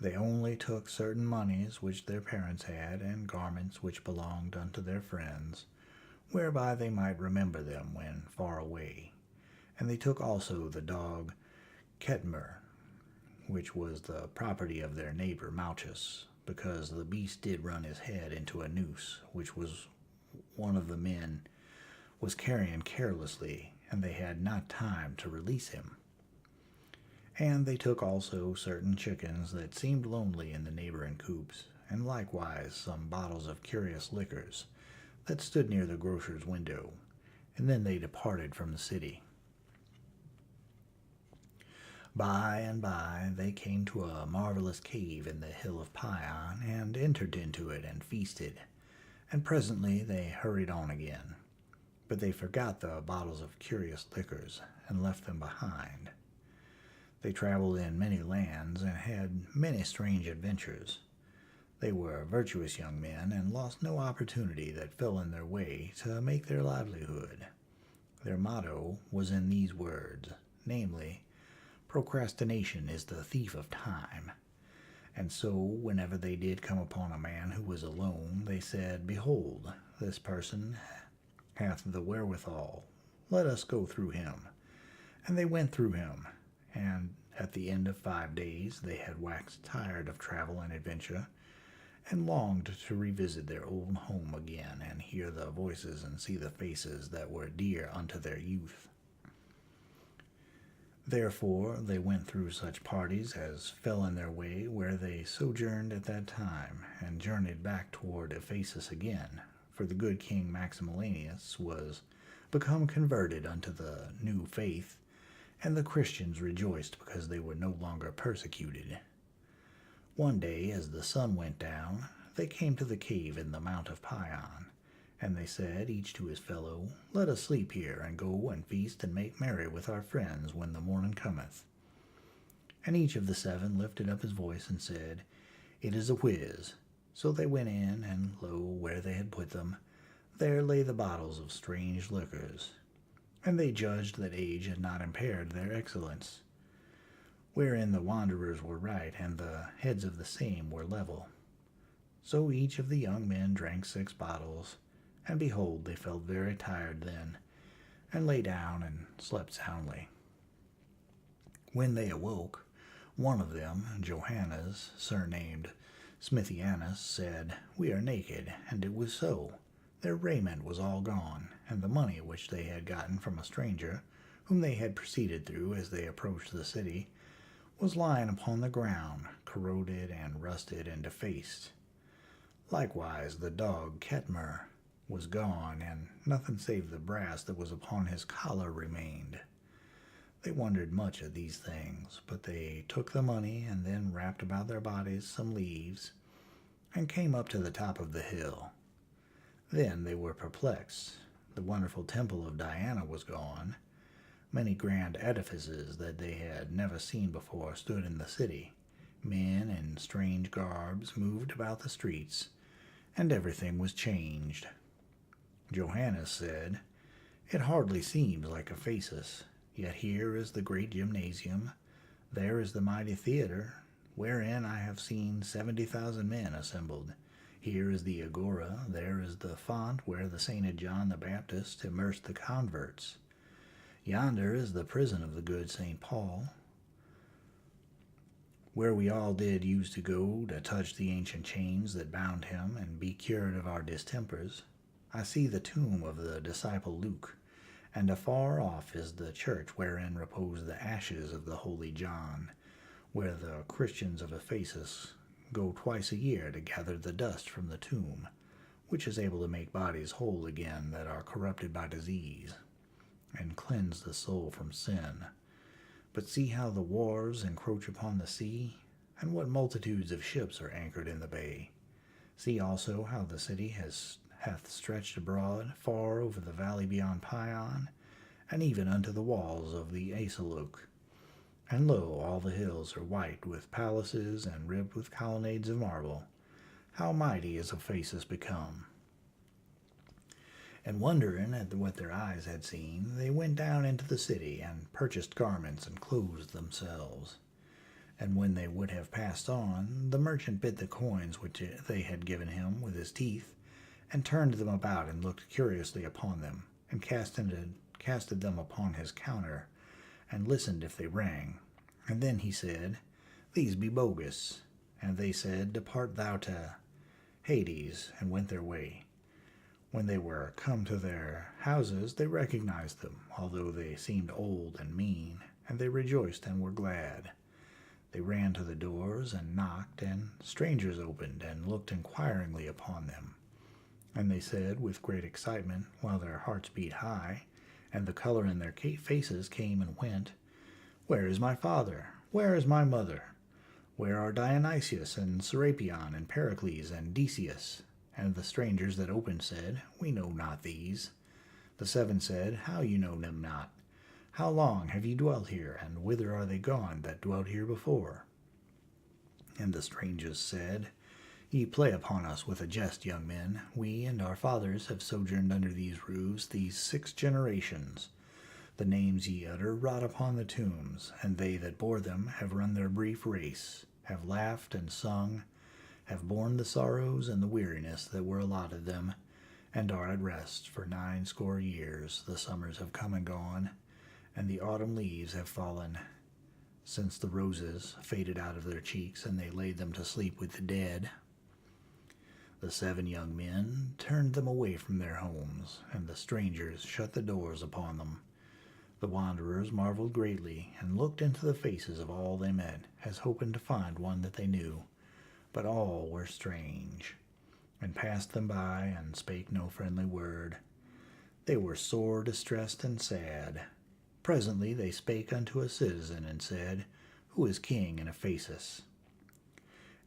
They only took certain moneys which their parents had, and garments which belonged unto their friends, whereby they might remember them when far away. And they took also the dog Ketmer, which was the property of their neighbor Malchus, because the beast did run his head into a noose, which was one of the men was carrying carelessly, and they had not time to release him. And they took also certain chickens that seemed lonely in the neighboring coops, and likewise some bottles of curious liquors that stood near the grocer's window, and then they departed from the city. By and by they came to a marvelous cave in the hill of Pion, and entered into it and feasted, and presently they hurried on again. But they forgot the bottles of curious liquors, and left them behind. They traveled in many lands, and had many strange adventures. They were virtuous young men, and lost no opportunity that fell in their way to make their livelihood. Their motto was in these words, namely, "Procrastination is the thief of time." And so, whenever they did come upon a man who was alone, they said, "Behold, this person hath the wherewithal. Let us go through him." And they went through him, and at the end of 5 days they had waxed tired of travel and adventure, and longed to revisit their old home again, and hear the voices and see the faces that were dear unto their youth. Therefore they went through such parties as fell in their way where they sojourned at that time, and journeyed back toward Ephesus again, for the good king Maximilianus was become converted unto the new faith, and the Christians rejoiced because they were no longer persecuted. One day, as the sun went down, they came to the cave in the Mount of Pion, and they said, each to his fellow, "Let us sleep here, and go and feast and make merry with our friends when the morning cometh." And each of the 7 lifted up his voice and said, "It is a whiz." So they went in, and lo, where they had put them, there lay the bottles of strange liquors. And they judged that age had not impaired their excellence, wherein the wanderers were right, and the heads of the same were level. So each of the young men drank 6 bottles, and behold, they felt very tired then, and lay down and slept soundly. When they awoke, one of them, Johannes, surnamed Smithianus, said, "We are naked," and it was so. Their raiment was all gone, and the money which they had gotten from a stranger, whom they had preceded through as they approached the city, was lying upon the ground, corroded and rusted and defaced. Likewise the dog Ketmer, was gone, and nothing save the brass that was upon his collar remained. They wondered much at these things, but they took the money and then wrapped about their bodies some leaves, and came up to the top of the hill. Then they were perplexed. The wonderful temple of Diana was gone. Many grand edifices that they had never seen before stood in the city. Men in strange garbs moved about the streets, and everything was changed. Johannes said, "It hardly seems like Ephesus, yet here is the great gymnasium, there is the mighty theater, wherein I have seen 70,000 men assembled. Here is the agora, there is the font where the sainted John the Baptist immersed the converts. Yonder is the prison of the good St. Paul, where we all did use to go to touch the ancient chains that bound him and be cured of our distempers. I see the tomb of the disciple Luke, and afar off is the church wherein repose the ashes of the holy John, where the Christians of Ephesus go twice a year to gather the dust from the tomb, which is able to make bodies whole again that are corrupted by disease, and cleanse the soul from sin. But see how the wharves encroach upon the sea, and what multitudes of ships are anchored in the bay. See also how the city hath stretched abroad far over the valley beyond Pion, and even unto the walls of the Asaluk. And lo, all the hills are white with palaces and ribbed with colonnades of marble. How mighty is Ephesus become!" And wondering at what their eyes had seen, they went down into the city, and purchased garments, and clothed themselves. And when they would have passed on, the merchant bit the coins which they had given him with his teeth, and turned them about, and looked curiously upon them, and casted them upon his counter, and listened if they rang. And then he said, "These be bogus." And they said, "Depart thou to Hades," and went their way. When they were come to their houses, they recognized them, although they seemed old and mean, and they rejoiced and were glad. They ran to the doors and knocked, and strangers opened and looked inquiringly upon them. And they said with great excitement, while their hearts beat high, and the color in their faces came and went, "Where is my father? Where is my mother? Where are Dionysius and Serapion and Pericles and Decius?" And the strangers that opened said, "We know not these." The seven said, "How you know them not? How long have ye dwelt here, and whither are they gone that dwelt here before?" And the strangers said, "Ye play upon us with a jest, young men. We and our fathers have sojourned under these roofs these 6 generations. The names ye utter rot upon the tombs, and they that bore them have run their brief race, have laughed and sung, have borne the sorrows and the weariness that were allotted them, and are at rest for 90 years. The summers have come and gone, and the autumn leaves have fallen, since the roses faded out of their cheeks, and they laid them to sleep with the dead." The 7 young men turned them away from their homes, and the strangers shut the doors upon them. The wanderers marveled greatly, and looked into the faces of all they met, as hoping to find one that they knew. But all were strange, and passed them by, and spake no friendly word. They were sore distressed and sad. Presently they spake unto a citizen, and said, "Who is king in Ephesus?"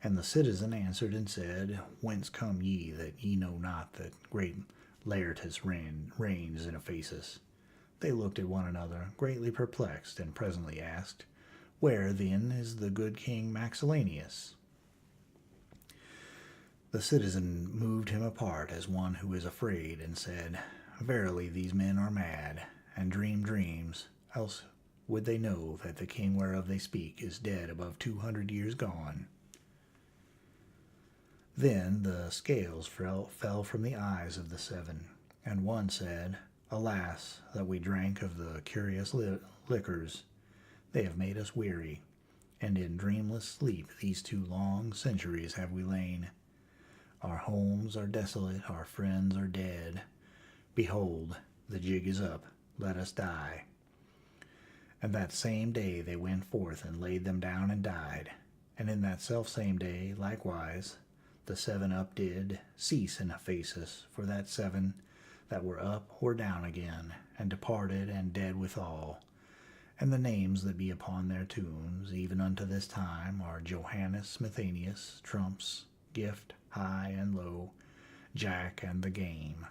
And the citizen answered and said, "Whence come ye, that ye know not that great Laertius reigns in Ephesus?" They looked at one another, greatly perplexed, and presently asked, "Where, then, is the good king Maxilanius?" The citizen moved him apart as one who is afraid, and said, "Verily these men are mad, and dream dreams, else would they know that the king whereof they speak is dead above 200 years gone." Then the scales fell from the eyes of the 7, and one said, "Alas, that we drank of the curious liquors. They have made us weary, and in dreamless sleep these 2 long centuries have we lain. Our homes are desolate, our friends are dead. Behold, the jig is up, let us die." And that same day they went forth and laid them down and died. And in that selfsame day, likewise, The 7 up did cease in Ephesus, for that 7 that were up were down again, and departed, and dead withal. And the names that be upon their tombs, even unto this time, are Johannes, Smithianus, Trumps, Gift, High and Low, Jack, and the Game.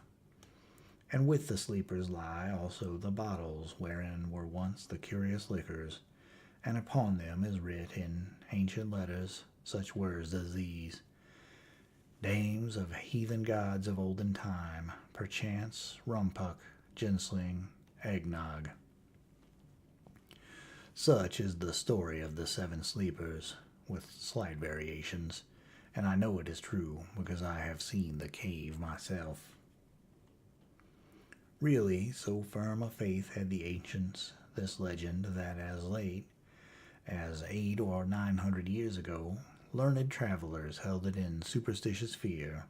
And with the sleepers lie also the bottles wherein were once the curious liquors, and upon them is writ in ancient letters such words as these: Dames of heathen gods of olden time, perchance rumpuck, ginsling, eggnog. Such is the story of the 7 sleepers, with slight variations, and I know it is true because I have seen the cave myself. Really, so firm a faith had the ancients this legend that as late as 800 or 900 years ago, learned travelers held it in superstitious fear.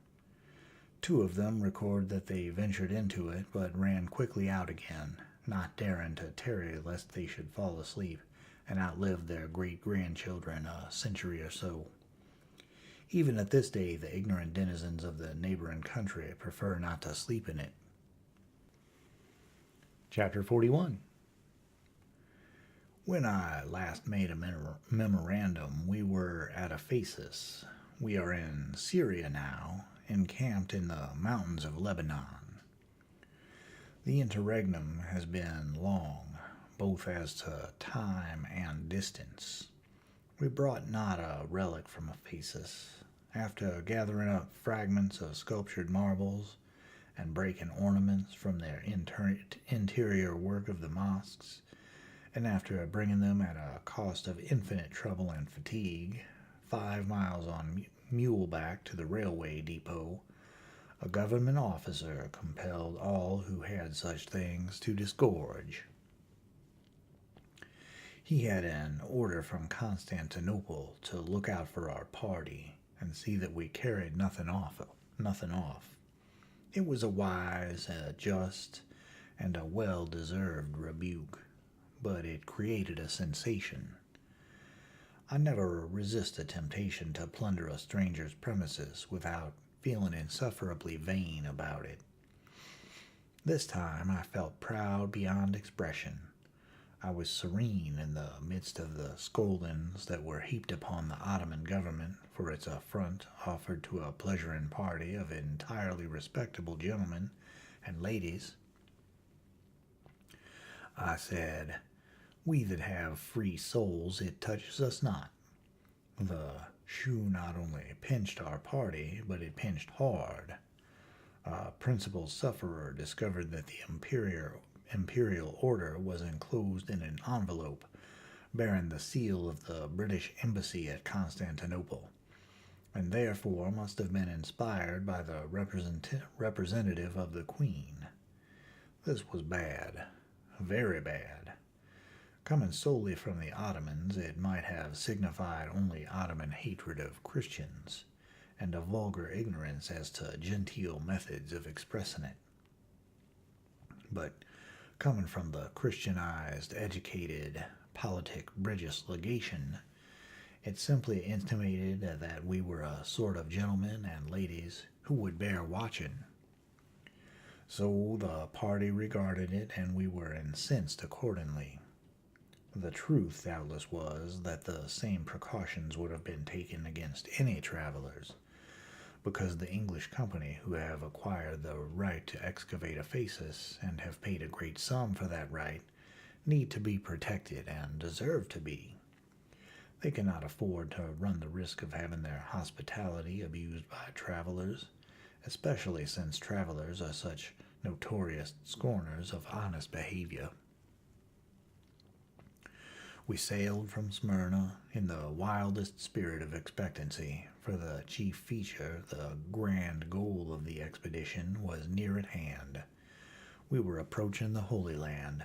2 of them record that they ventured into it, but ran quickly out again, not daring to tarry lest they should fall asleep and outlive their great-grandchildren a century or so. Even at this day, the ignorant denizens of the neighboring country prefer not to sleep in it. Chapter 41. When I last made a memorandum, we were at Ephesus. We are in Syria now, encamped in the mountains of Lebanon. The interregnum has been long, both as to time and distance. We brought not a relic from Ephesus. After gathering up fragments of sculptured marbles and breaking ornaments from their interior work of the mosques, and after bringing them at a cost of infinite trouble and fatigue, 5 miles on muleback to the railway depot, a government officer compelled all who had such things to disgorge. He had an order from Constantinople to look out for our party and see that we carried nothing off. It was a wise, a just, and a well-deserved rebuke, but it created a sensation. I never resist a temptation to plunder a stranger's premises without feeling insufferably vain about it. This time I felt proud beyond expression. I was serene in the midst of the scoldings that were heaped upon the Ottoman government for its affront offered to a pleasuring party of entirely respectable gentlemen and ladies. I said, "We that have free souls, it touches us not." The shoe not only pinched our party, but it pinched hard. A principal sufferer discovered that the imperial order was enclosed in an envelope bearing the seal of the British embassy at Constantinople, and therefore must have been inspired by the representative of the Queen. This was bad, very bad. Coming solely from the Ottomans, it might have signified only Ottoman hatred of Christians, and a vulgar ignorance as to genteel methods of expressing it. But coming from the Christianized, educated, politic British legation, it simply intimated that we were a sort of gentlemen and ladies who would bear watching. So the party regarded it, and we were incensed accordingly. The truth doubtless was that the same precautions would have been taken against any travelers, because the English company, who have acquired the right to excavate Ephesus and have paid a great sum for that right, need to be protected and deserve to be. They cannot afford to run the risk of having their hospitality abused by travelers, especially since travelers are such notorious scorners of honest behavior. We sailed from Smyrna in the wildest spirit of expectancy, for the chief feature, the grand goal of the expedition, was near at hand. We were approaching the Holy Land.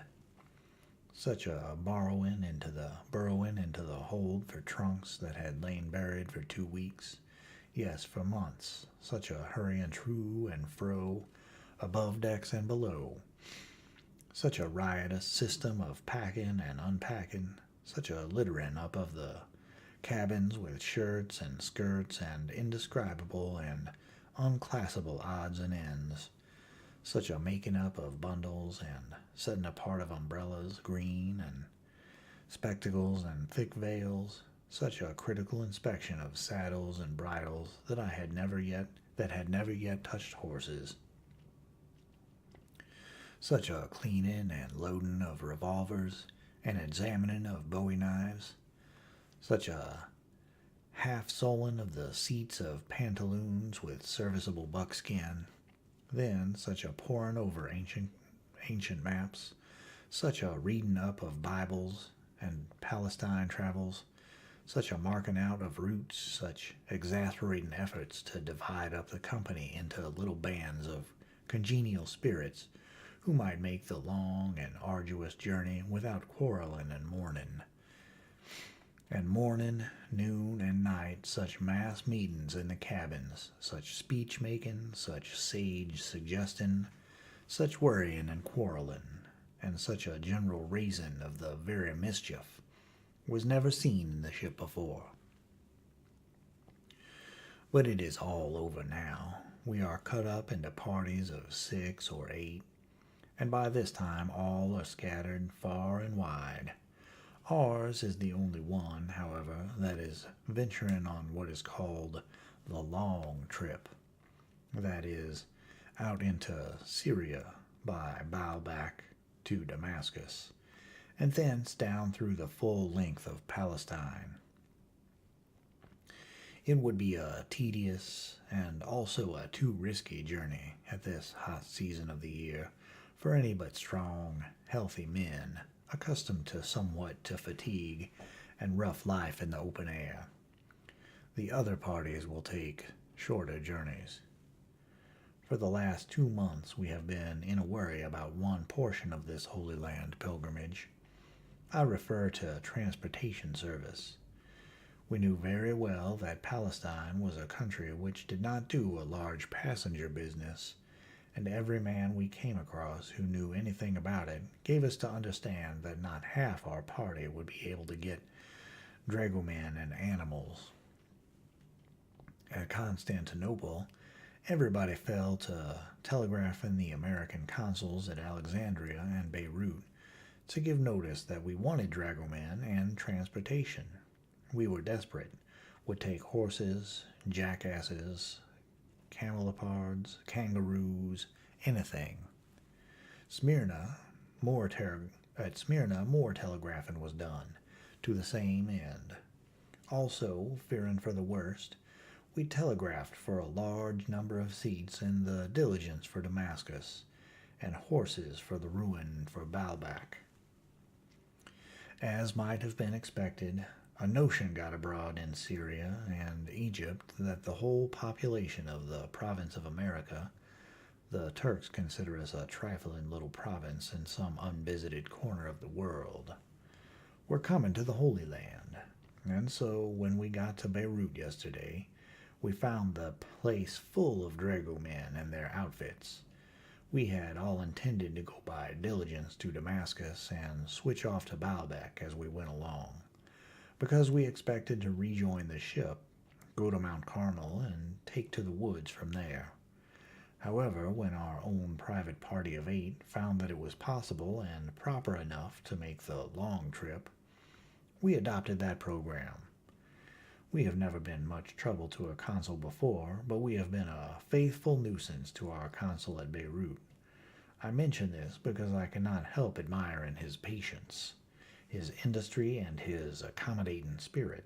Such a burrowing into the hold for trunks that had lain buried for 2 weeks, yes, for months. Such a hurrying to and fro, above decks and below. Such a riotous system of packing and unpacking. Such a littering up of the cabins with shirts and skirts and indescribable and unclassable odds and ends, such a making up of bundles and setting apart of umbrellas, green and spectacles and thick veils, such a critical inspection of saddles and bridles that had never yet touched horses, such a cleaning and loading of revolvers and examining of bowie knives, such a half soling of the seats of pantaloons with serviceable buckskin, then such a poring over ancient maps, such a reading up of Bibles and Palestine travels, such a marking out of routes, such exasperating efforts to divide up the company into little bands of congenial spirits who might make the long and arduous journey without quarreling and mourning. And morning, noon, and night, such mass meetings in the cabins, such speech making, such sage suggesting, such worrying and quarreling, and such a general raising of the very mischief, was never seen in the ship before. But it is all over now. We are cut up into parties of 6 or 8, and by this time all are scattered far and wide. Ours is the only one, however, that is venturing on what is called the long trip, that is, out into Syria by Baalbek to Damascus, and thence down through the full length of Palestine. It would be a tedious and also a too risky journey at this hot season of the year for any but strong, healthy men accustomed to somewhat to fatigue and rough life in the open air. The other parties will take shorter journeys. For the last 2 months we have been in a worry about one portion of this Holy Land pilgrimage. I refer to transportation service. We knew very well that Palestine was a country which did not do a large passenger business, and every man we came across who knew anything about it gave us to understand that not half our party would be able to get dragomen and animals. At Constantinople, everybody fell to telegraphing the American consuls at Alexandria and Beirut to give notice that we wanted dragomen and transportation. We were desperate, would take horses, jackasses, camelopards, kangaroos, anything. At Smyrna, more telegraphing was done, to the same end. Also, fearing for the worst, we telegraphed for a large number of seats in the diligence for Damascus, and horses for the ruin for Baalbek. As might have been expected, a notion got abroad in Syria and Egypt that the whole population of the province of America, the Turks consider us a trifling little province in some unvisited corner of the world, were coming to the Holy Land. And so when we got to Beirut yesterday, we found the place full of dragomen and their outfits. We had all intended to go by diligence to Damascus and switch off to Baalbek as we went along, because we expected to rejoin the ship, go to Mount Carmel, and take to the woods from there. However, when our own private party of 8 found that it was possible and proper enough to make the long trip, we adopted that program. We have never been much trouble to a consul before, but we have been a faithful nuisance to our consul at Beirut. I mention this because I cannot help admiring his patience, his industry, and his accommodating spirit.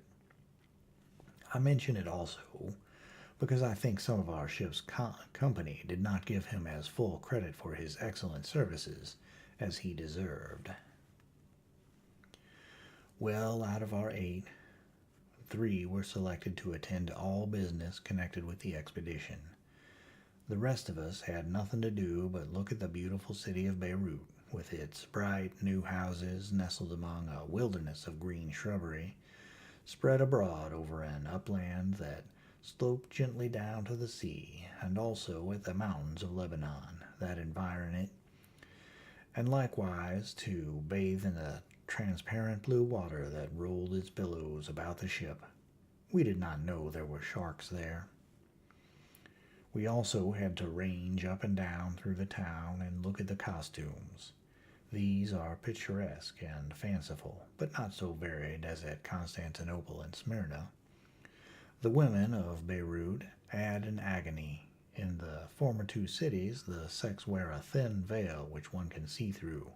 I mention it also because I think some of our ship's company did not give him as full credit for his excellent services as he deserved. Well, out of our 8, 3 were selected to attend to all business connected with the expedition. The rest of us had nothing to do but look at the beautiful city of Beirut, with its bright new houses nestled among a wilderness of green shrubbery, spread abroad over an upland that sloped gently down to the sea, and also at the mountains of Lebanon that environ it, and likewise to bathe in the transparent blue water that rolled its billows about the ship. We did not know there were sharks there. We also had to range up and down through the town and look at the costumes. These are picturesque and fanciful, but not so varied as at Constantinople and Smyrna. The women of Beirut add an agony. In the former two cities, the sex wear a thin veil which one can see through,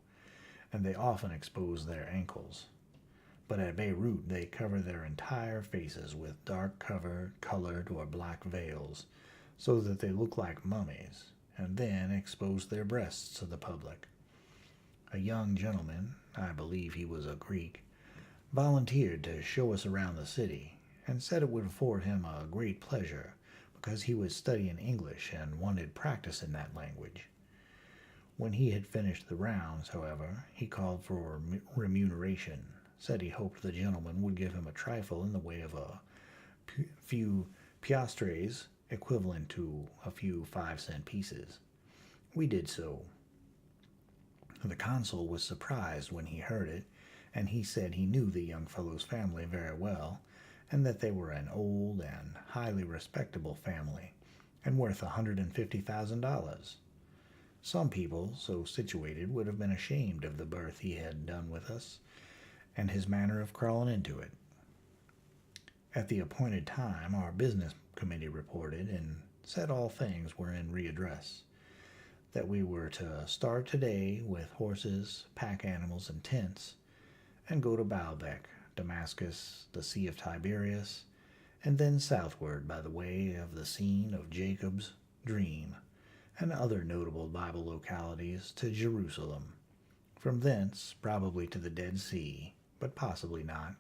and they often expose their ankles. But at Beirut, they cover their entire faces with dark colored or black veils, so that they look like mummies, and then expose their breasts to the public. A young gentleman, I believe he was a Greek, volunteered to show us around the city, and said it would afford him a great pleasure, because he was studying English and wanted practice in that language. When he had finished the rounds, however, he called for remuneration, said he hoped the gentleman would give him a trifle in the way of a few piastres, equivalent to a few 5-cent pieces. We did so. The consul was surprised when he heard it, and he said he knew the young fellow's family very well, and that they were an old and highly respectable family, and worth $150,000. Some people, so situated, would have been ashamed of the berth he had done with us, and his manner of crawling into it. At the appointed time, our business committee reported, and said all things were in readdress, that we were to start today with horses, pack animals, and tents, and go to Baalbek, Damascus, the Sea of Tiberias, and then southward by the way of the scene of Jacob's dream, and other notable Bible localities to Jerusalem. From thence, probably to the Dead Sea, but possibly not,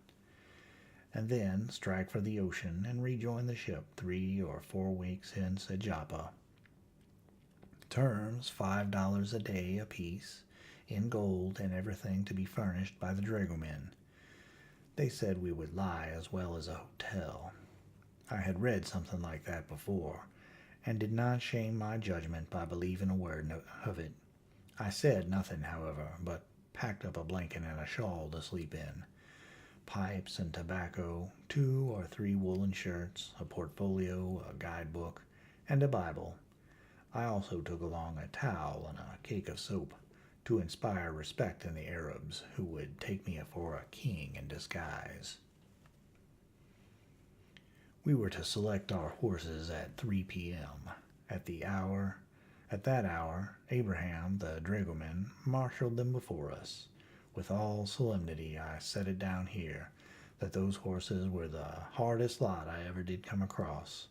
and then strike for the ocean and rejoin the ship 3 or 4 weeks hence at Joppa. Terms $5 a day apiece, in gold, and everything to be furnished by the dragomen. They said we would lie as well as a hotel. I had read something like that before, and did not shame my judgment by believing a word of it. I said nothing, however, but packed up a blanket and a shawl to sleep in, pipes and tobacco, 2 or 3 woolen shirts, a portfolio, a guidebook, and a Bible. I also took along a towel and a cake of soap, to inspire respect in the Arabs, who would take me for a king in disguise. We were to select our horses at 3 p.m. At that hour, Abraham, the dragoman, marshaled them before us. With all solemnity, I set it down here, that those horses were the hardest lot I ever did come across,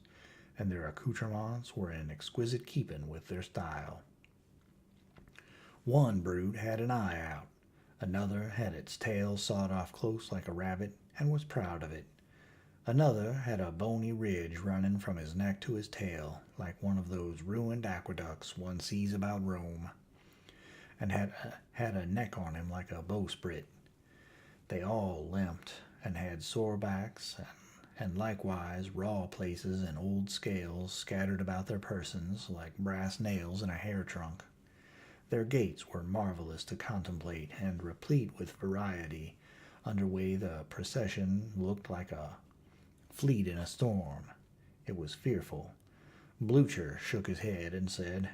and their accoutrements were in exquisite keeping with their style. One brute had an eye out, another had its tail sawed off close like a rabbit, and was proud of it. Another had a bony ridge running from his neck to his tail, like one of those ruined aqueducts one sees about Rome, and had a neck on him like a bowsprit. They all limped, and had sore backs, and likewise raw places and old scales scattered about their persons, like brass nails in a hair trunk. Their gaits were marvelous to contemplate, and replete with variety. Under way the procession looked like a fleet in a storm. It was fearful. Blucher shook his head and said,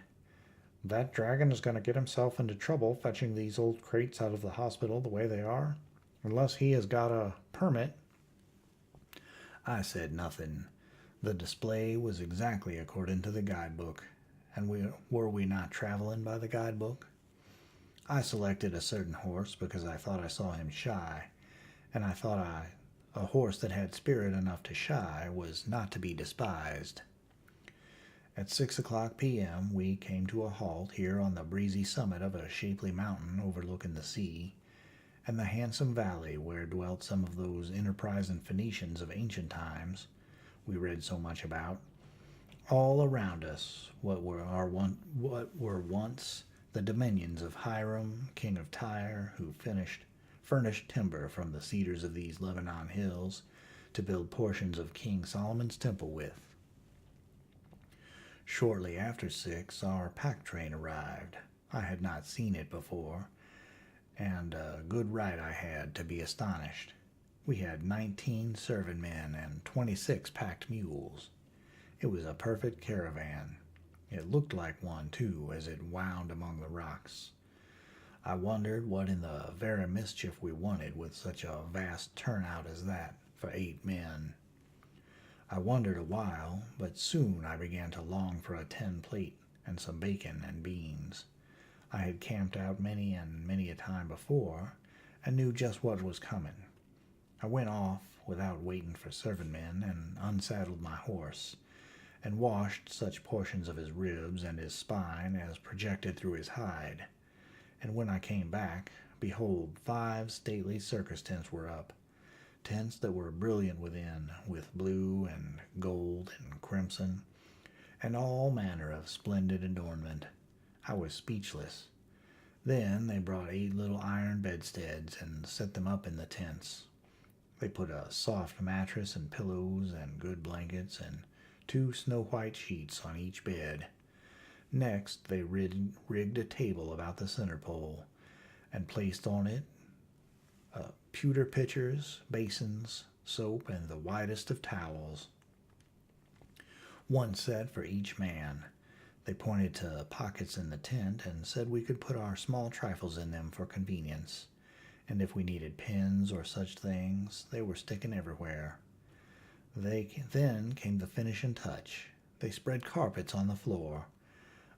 "That dragon is going to get himself into trouble fetching these old crates out of the hospital the way they are, unless he has got a permit." I said nothing. The display was exactly according to the guidebook, and were we not traveling by the guidebook? I selected a certain horse because I thought I saw him shy, and I thought a horse that had spirit enough to shy was not to be despised. At 6:00 p.m. we came to a halt here on the breezy summit of a shapely mountain overlooking the sea, and the handsome valley where dwelt some of those enterprising Phoenicians of ancient times we read so much about. All around us, what were once the dominions of Hiram, king of Tyre, who furnished timber from the cedars of these Lebanon hills to build portions of King Solomon's temple with. Shortly after 6, our pack train arrived. I had not seen it before, and a good right I had to be astonished. We had 19 serving men and 26 packed mules. It was a perfect caravan. It looked like one, too, as it wound among the rocks. I wondered what in the very mischief we wanted with such a vast turnout as that for 8 men. I wondered a while, but soon I began to long for a tin plate and some bacon and beans. I had camped out many and many a time before, and knew just what was coming. I went off without waiting for serving men, and unsaddled my horse, and washed such portions of his ribs and his spine as projected through his hide. And when I came back, behold, 5 stately circus tents were up, tents that were brilliant within, with blue and gold and crimson, and all manner of splendid adornment. I was speechless. Then they brought 8 little iron bedsteads and set them up in the tents. They put a soft mattress and pillows and good blankets and 2 snow-white sheets on each bed. Next, they rigged a table about the center pole, and placed on it pewter pitchers, basins, soap, and the whitest of towels. 1 set for each man. They pointed to pockets in the tent and said we could put our small trifles in them for convenience, and if we needed pins or such things, they were sticking everywhere. Then came the finishing touch. They spread carpets on the floor.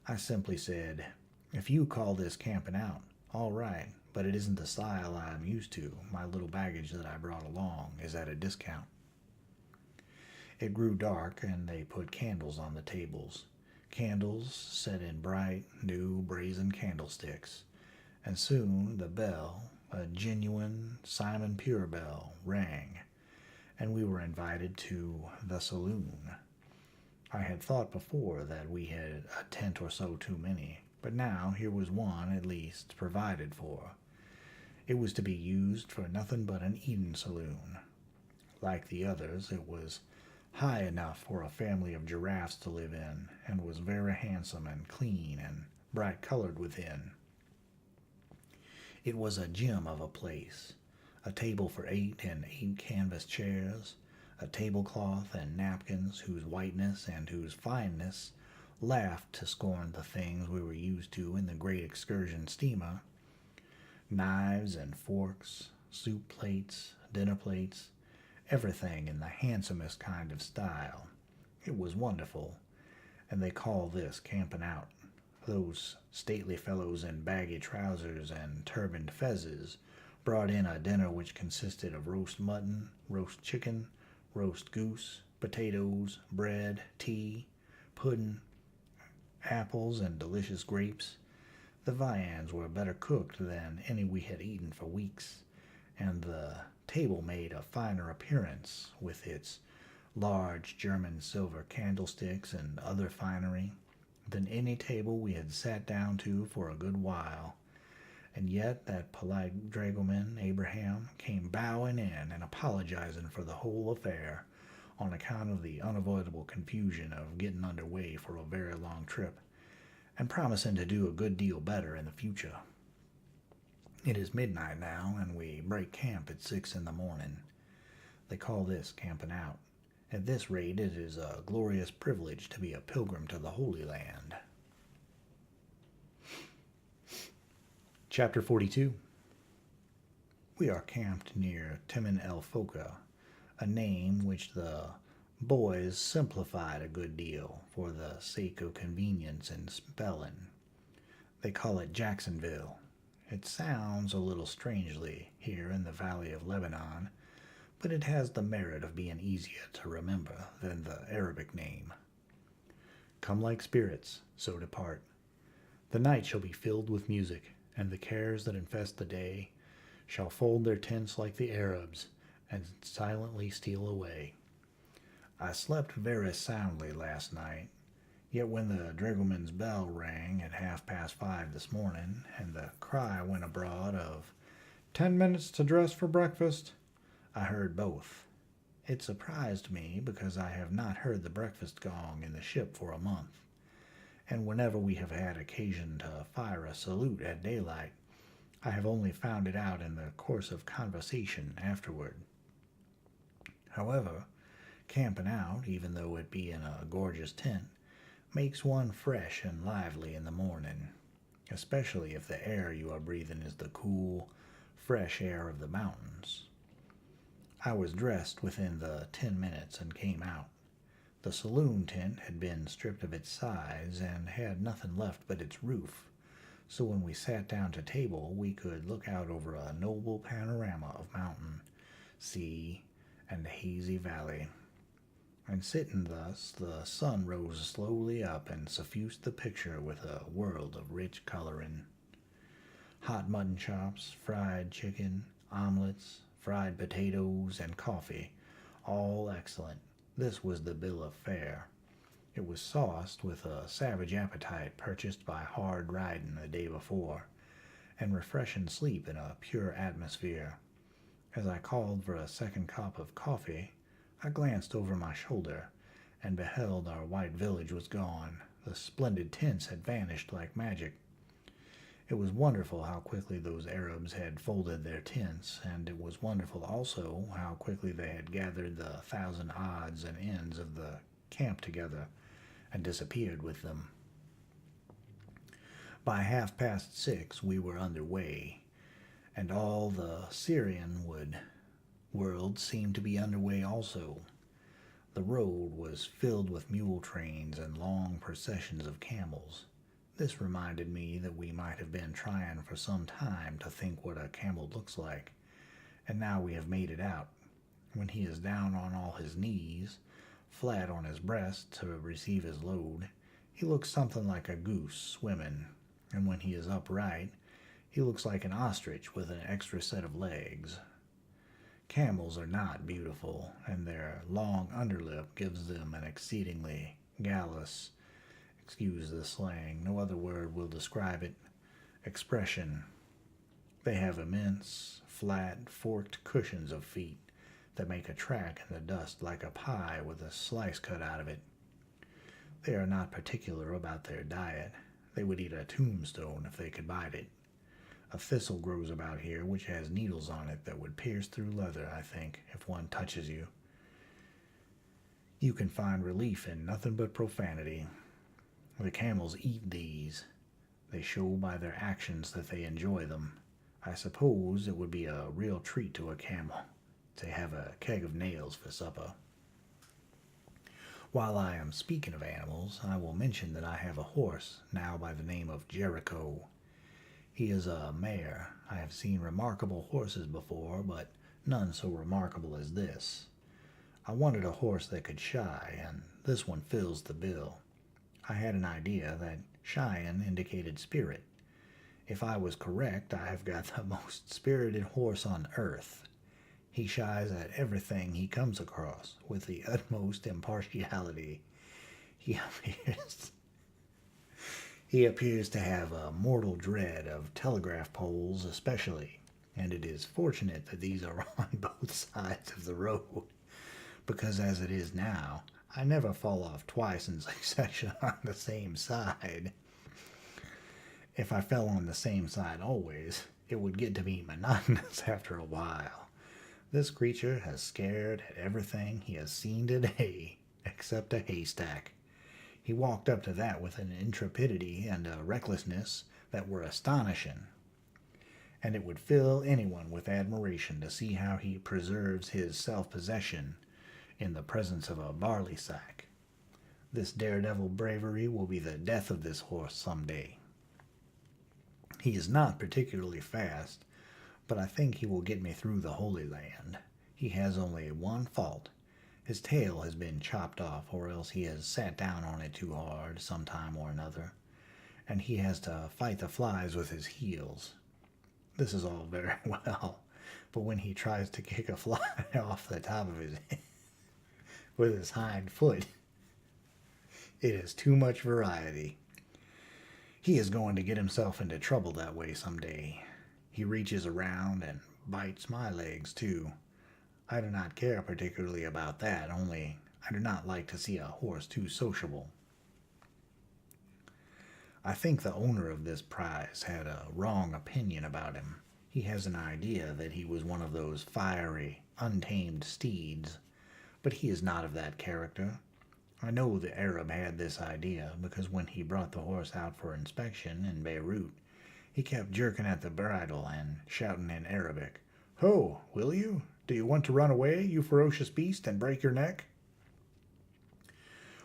I simply said, "If you call this camping out, all right, but it isn't the style I'm used to. My little baggage that I brought along is at a discount." It grew dark, and they put candles on the tables, candles set in bright, new brazen candlesticks, and soon the bell, a genuine Simon Pure bell, rang, and we were invited to the saloon. I had thought before that we had a tent or so too many, but now here was one, at least, provided for. It was to be used for nothing but an eating saloon. Like the others, it was high enough for a family of giraffes to live in, and was very handsome and clean and bright-colored within. It was a gem of a place, a table for 8 and 8 canvas chairs, a tablecloth and napkins whose whiteness and whose fineness laughed to scorn the things we were used to in the great excursion steamer, knives and forks, soup plates, dinner plates, everything in the handsomest kind of style. It was wonderful, and they call this camping out. Those stately fellows in baggy trousers and turbaned fezzes brought in a dinner which consisted of roast mutton, roast chicken, roast goose, potatoes, bread, tea, pudding, apples, and delicious grapes. The viands were better cooked than any we had eaten for weeks, and the table made a finer appearance with its large German silver candlesticks and other finery than any table we had sat down to for a good while. And yet that polite dragoman, Abraham, came bowing in and apologizing for the whole affair on account of the unavoidable confusion of getting under way for a very long trip, and promising to do a good deal better in the future. It is midnight now, and we break camp at 6 in the morning. They call this camping out. At this rate, it is a glorious privilege to be a pilgrim to the Holy Land. Chapter 42. We are camped near Timin el Foka, a name which the boys simplified a good deal for the sake of convenience in spelling. They call it Jacksonville. It sounds a little strangely here in the valley of Lebanon, but it has the merit of being easier to remember than the Arabic name. Come like spirits, so depart. The night shall be filled with music, and the cares that infest the day shall fold their tents like the Arabs, and silently steal away. I slept very soundly last night, yet when the dragoman's bell rang at 5:30 this morning, and the cry went abroad of 10 minutes to dress for breakfast, I heard both. It surprised me, because I have not heard the breakfast gong in the ship for a month, and whenever we have had occasion to fire a salute at daylight, I have only found it out in the course of conversation afterward. However, camping out, even though it be in a gorgeous tent, makes one fresh and lively in the morning, especially if the air you are breathing is the cool, fresh air of the mountains. I was dressed within the 10 minutes and came out. The saloon tent had been stripped of its sides and had nothing left but its roof, so when we sat down to table we could look out over a noble panorama of mountain, sea, and hazy valley. And sitting thus, the sun rose slowly up and suffused the picture with a world of rich coloring. Hot mutton chops, fried chicken, omelets, fried potatoes, and coffee, all excellent. This was the bill of fare. It was sauced with a savage appetite purchased by hard riding the day before, and refreshing sleep in a pure atmosphere. As I called for a second cup of coffee, I glanced over my shoulder and beheld our white village was gone. The splendid tents had vanished like magic. It was wonderful how quickly those Arabs had folded their tents, and it was wonderful also how quickly they had gathered the thousand odds and ends of the camp together and disappeared with them. By 6:30 we were under way, and all the Syrian world seemed to be under way also. The road was filled with mule trains and long processions of camels. This reminded me that we might have been trying for some time to think what a camel looks like, and now we have made it out. When he is down on all his knees, flat on his breast to receive his load, he looks something like a goose swimming, and when he is upright, he looks like an ostrich with an extra set of legs. Camels are not beautiful, and their long underlip gives them an exceedingly gallus, excuse the slang, no other word will describe it, expression. They have immense, flat, forked cushions of feet that make a track in the dust like a pie with a slice cut out of it. They are not particular about their diet. They would eat a tombstone if they could bite it. A thistle grows about here which has needles on it that would pierce through leather, I think, if one touches you. You can find relief in nothing but profanity. The camels eat these. They show by their actions that they enjoy them. I suppose it would be a real treat to a camel to have a keg of nails for supper. While I am speaking of animals, I will mention that I have a horse now by the name of Jericho. He is a mare. I have seen remarkable horses before, but none so remarkable as this. I wanted a horse that could shy, and this one fills the bill. I had an idea that shying indicated spirit. If I was correct, I have got the most spirited horse on earth. He shies at everything he comes across with the utmost impartiality. He appears to have a mortal dread of telegraph poles especially, and it is fortunate that these are on both sides of the road, because as it is now, I never fall off twice in succession on the same side. If I fell on the same side always, it would get to be monotonous after a while. This creature has scared at everything he has seen today, except a haystack. He walked up to that with an intrepidity and a recklessness that were astonishing, and it would fill anyone with admiration to see how he preserves his self-possession in the presence of a barley sack. This daredevil bravery will be the death of this horse some day. He is not particularly fast, but I think he will get me through the Holy Land. He has only one fault. His tail has been chopped off, or else he has sat down on it too hard some time or another, and he has to fight the flies with his heels. This is all very well, but when he tries to kick a fly off the top of his head with his hind foot, it is too much variety. He is going to get himself into trouble that way some day. He reaches around and bites my legs, too. I do not care particularly about that, only I do not like to see a horse too sociable. I think the owner of this prize had a wrong opinion about him. He has an idea that he was one of those fiery, untamed steeds, but he is not of that character. I know the Arab had this idea because when he brought the horse out for inspection in Beirut, he kept jerking at the bridle and shouting in Arabic, "Ho, will you? Do you want to run away, you ferocious beast, and break your neck?"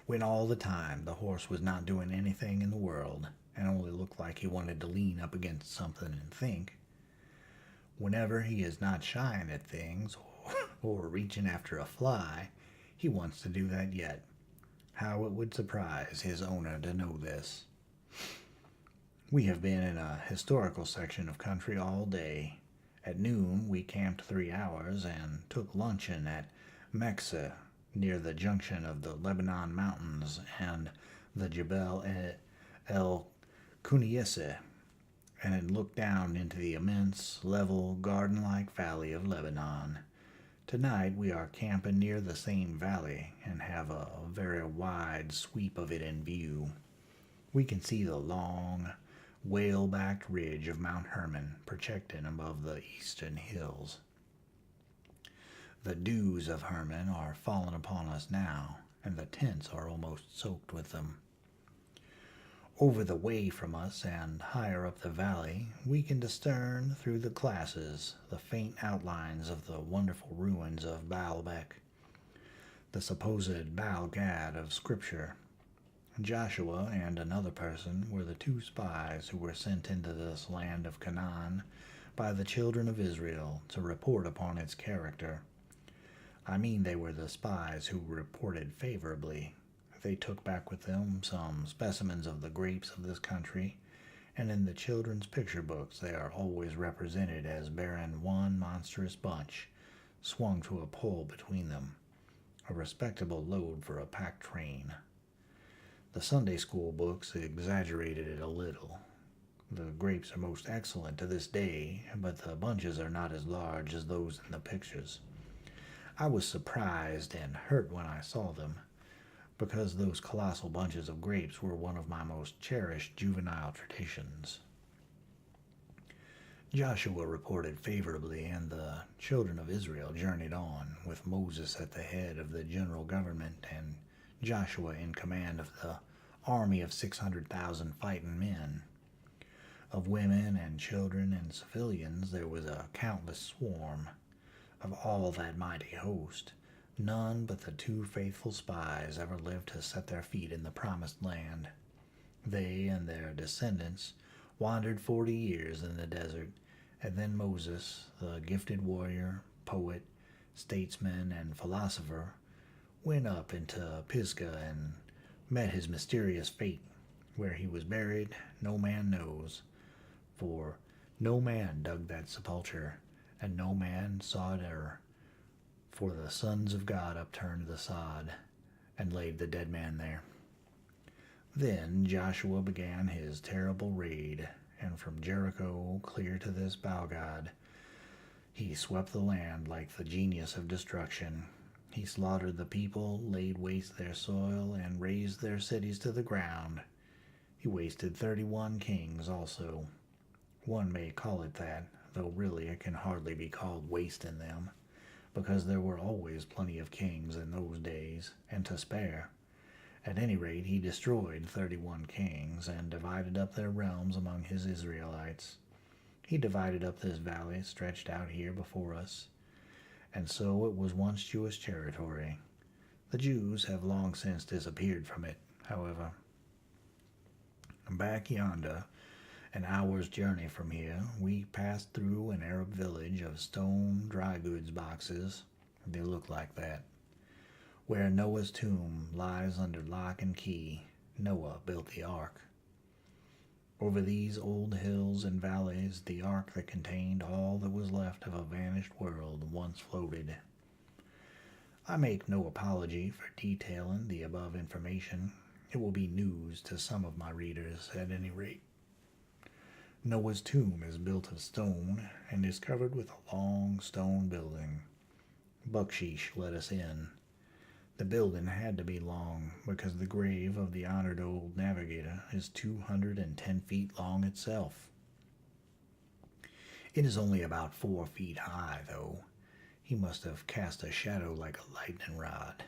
When all the time the horse was not doing anything in the world and only looked like he wanted to lean up against something and think. Whenever he is not shying at things or reaching after a fly, he wants to do that yet. How it would surprise his owner to know this. We have been in a historical section of country all day. At noon, we camped 3 hours and took luncheon at Mexa, near the junction of the Lebanon Mountains and the Jebel el Kuniese, and it looked down into the immense, level, garden-like valley of Lebanon. Tonight we are camping near the same valley and have a very wide sweep of it in view. We can see the long, whale-backed ridge of Mount Hermon projecting above the eastern hills. The dews of Hermon are falling upon us now, and the tents are almost soaked with them. Over the way from us and higher up the valley, we can discern through the glasses the faint outlines of the wonderful ruins of Baalbek, the supposed Baal Gad of Scripture. Joshua and another person were the 2 spies who were sent into this land of Canaan by the children of Israel to report upon its character. I mean, they were the spies who reported favorably. They took back with them some specimens of the grapes of this country, and in the children's picture books they are always represented as bearing one monstrous bunch, swung to a pole between them, a respectable load for a pack train. The Sunday school books exaggerated it a little. The grapes are most excellent to this day, but the bunches are not as large as those in the pictures. I was surprised and hurt when I saw them, because those colossal bunches of grapes were one of my most cherished juvenile traditions. Joshua reported favorably, and the children of Israel journeyed on, with Moses at the head of the general government and Joshua in command of the army of 600,000 fighting men. Of women and children and civilians there was a countless swarm. Of all that mighty host, none but the 2 faithful spies ever lived to set their feet in the promised land. They and their descendants wandered 40 years in the desert, and then Moses, the gifted warrior, poet, statesman, and philosopher, went up into Pisgah and met his mysterious fate. Where he was buried, no man knows, for no man dug that sepulchre, and no man saw it e'er. For the sons of God upturned the sod, and laid the dead man there. Then Joshua began his terrible raid, and from Jericho clear to this Baalgad, he swept the land like the genius of destruction. He slaughtered the people, laid waste their soil, and razed their cities to the ground. He wasted 31 kings also. One may call it that, though really it can hardly be called wasting them, because there were always plenty of kings in those days, and to spare. At any rate, he destroyed 31 kings, and divided up their realms among his Israelites. He divided up this valley stretched out here before us, and so it was once Jewish territory. The Jews have long since disappeared from it, however. Back yonder, an hour's journey from here, we passed through an Arab village of stone dry goods boxes, they look like that, where Noah's tomb lies under lock and key. Noah built the ark. Over these old hills and valleys, the ark that contained all that was left of a vanished world once floated. I make no apology for detailing the above information. It will be news to some of my readers, at any rate. Noah's tomb is built of stone and is covered with a long stone building. Bucksheesh let us in. The building had to be long because the grave of the honored old navigator is 210 feet long itself. It is only about 4 feet high, though. He must have cast a shadow like a lightning rod.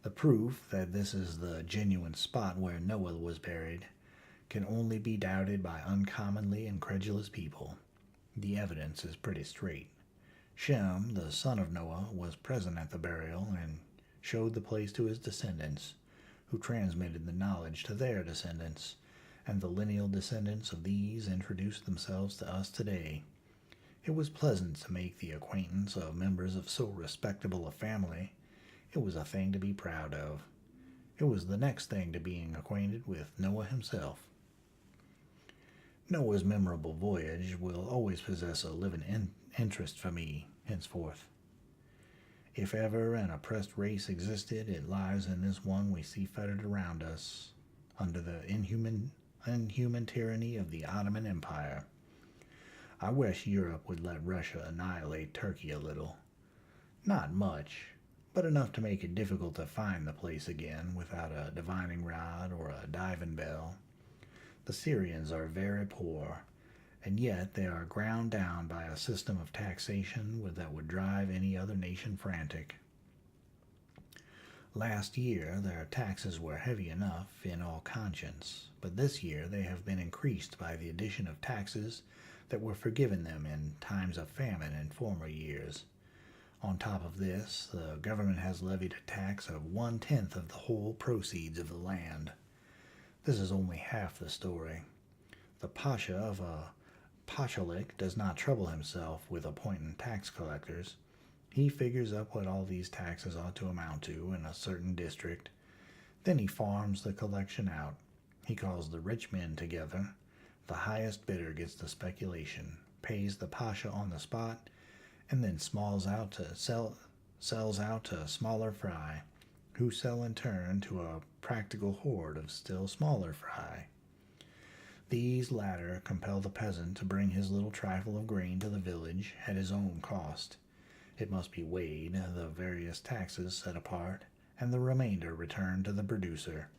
The proof that this is the genuine spot where Noah was buried can only be doubted by uncommonly incredulous people. The evidence is pretty straight. Shem, the son of Noah, was present at the burial and showed the place to his descendants, who transmitted the knowledge to their descendants, and the lineal descendants of these introduced themselves to us today. It was pleasant to make the acquaintance of members of so respectable a family. It was a thing to be proud of. It was the next thing to being acquainted with Noah himself. Noah's memorable voyage will always possess a living interest for me henceforth. If ever an oppressed race existed, it lies in this one we see fettered around us under the inhuman tyranny of the Ottoman Empire. I wish Europe would let Russia annihilate Turkey a little. Not much, but enough to make it difficult to find the place again without a divining rod or a diving bell. The Syrians are very poor, and yet they are ground down by a system of taxation that would drive any other nation frantic. Last year their taxes were heavy enough in all conscience, but this year they have been increased by the addition of taxes that were forgiven them in times of famine in former years. On top of this, the government has levied a tax of 1/10 of the whole proceeds of the land. This is only half the story. The Pasha of a Pashalik does not trouble himself with appointing tax collectors. He figures up what all these taxes ought to amount to in a certain district. Then he farms the collection out. He calls the rich men together. The highest bidder gets the speculation, pays the Pasha on the spot, and then sells out to smaller fry, who sell in turn to a practical horde of still smaller fry. These latter compel the peasant to bring his little trifle of grain to the village at his own cost. It must be weighed, the various taxes set apart, and the remainder returned to the producer.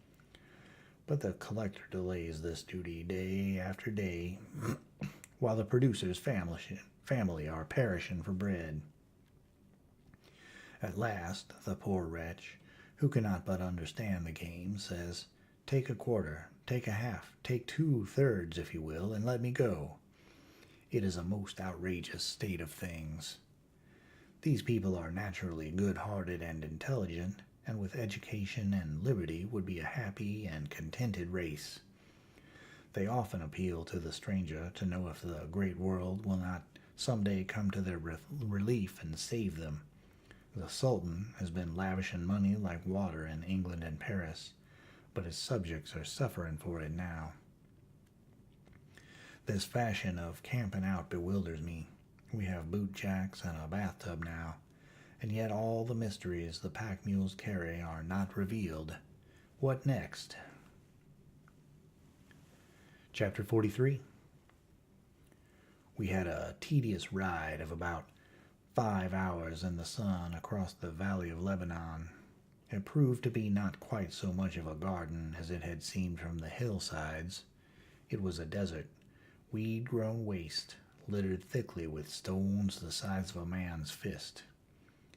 But the collector delays this duty day after day, while the producer's family are perishing for bread. At last, the poor wretch, who cannot but understand the game, says, "Take a quarter, take a half, take 2/3, if you will, and let me go." It is a most outrageous state of things. These people are naturally good-hearted and intelligent, and with education and liberty would be a happy and contented race. They often appeal to the stranger to know if the great world will not some day come to their relief and save them. The Sultan has been lavishing money like water in England and Paris, but his subjects are suffering for it now. This fashion of camping out bewilders me. We have boot jacks and a bathtub now, and yet all the mysteries the pack mules carry are not revealed. What next? Chapter 43. We had a tedious ride of about 5 hours in the sun across the valley of Lebanon. It proved to be not quite so much of a garden as it had seemed from the hillsides. It was a desert, weed-grown waste, littered thickly with stones the size of a man's fist.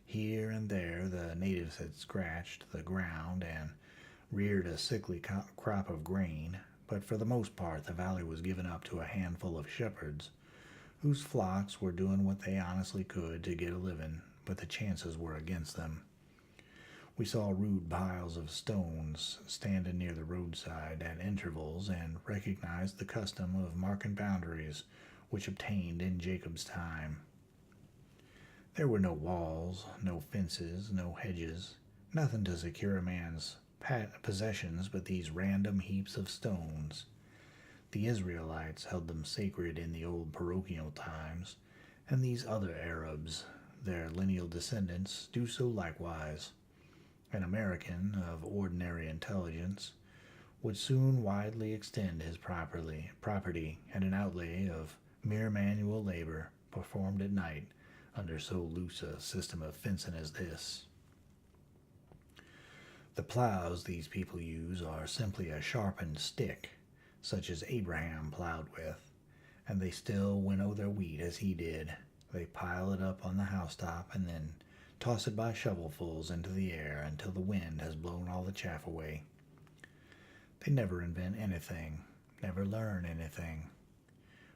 Here and there the natives had scratched the ground and reared a sickly crop of grain, but for the most part the valley was given up to a handful of shepherds, whose flocks were doing what they honestly could to get a living, but the chances were against them. We saw rude piles of stones standing near the roadside at intervals and recognized the custom of marking boundaries which obtained in Jacob's time. There were no walls, no fences, no hedges, nothing to secure a man's possessions but these random heaps of stones. The Israelites held them sacred in the old parochial times, and these other Arabs, their lineal descendants, do so likewise. An American of ordinary intelligence would soon widely extend his property at an outlay of mere manual labor performed at night under so loose a system of fencing as this. The plows these people use are simply a sharpened stick, such as Abraham plowed with, and they still winnow their wheat as he did. They pile it up on the housetop and then toss it by shovelfuls into the air until the wind has blown all the chaff away. They never invent anything, never learn anything.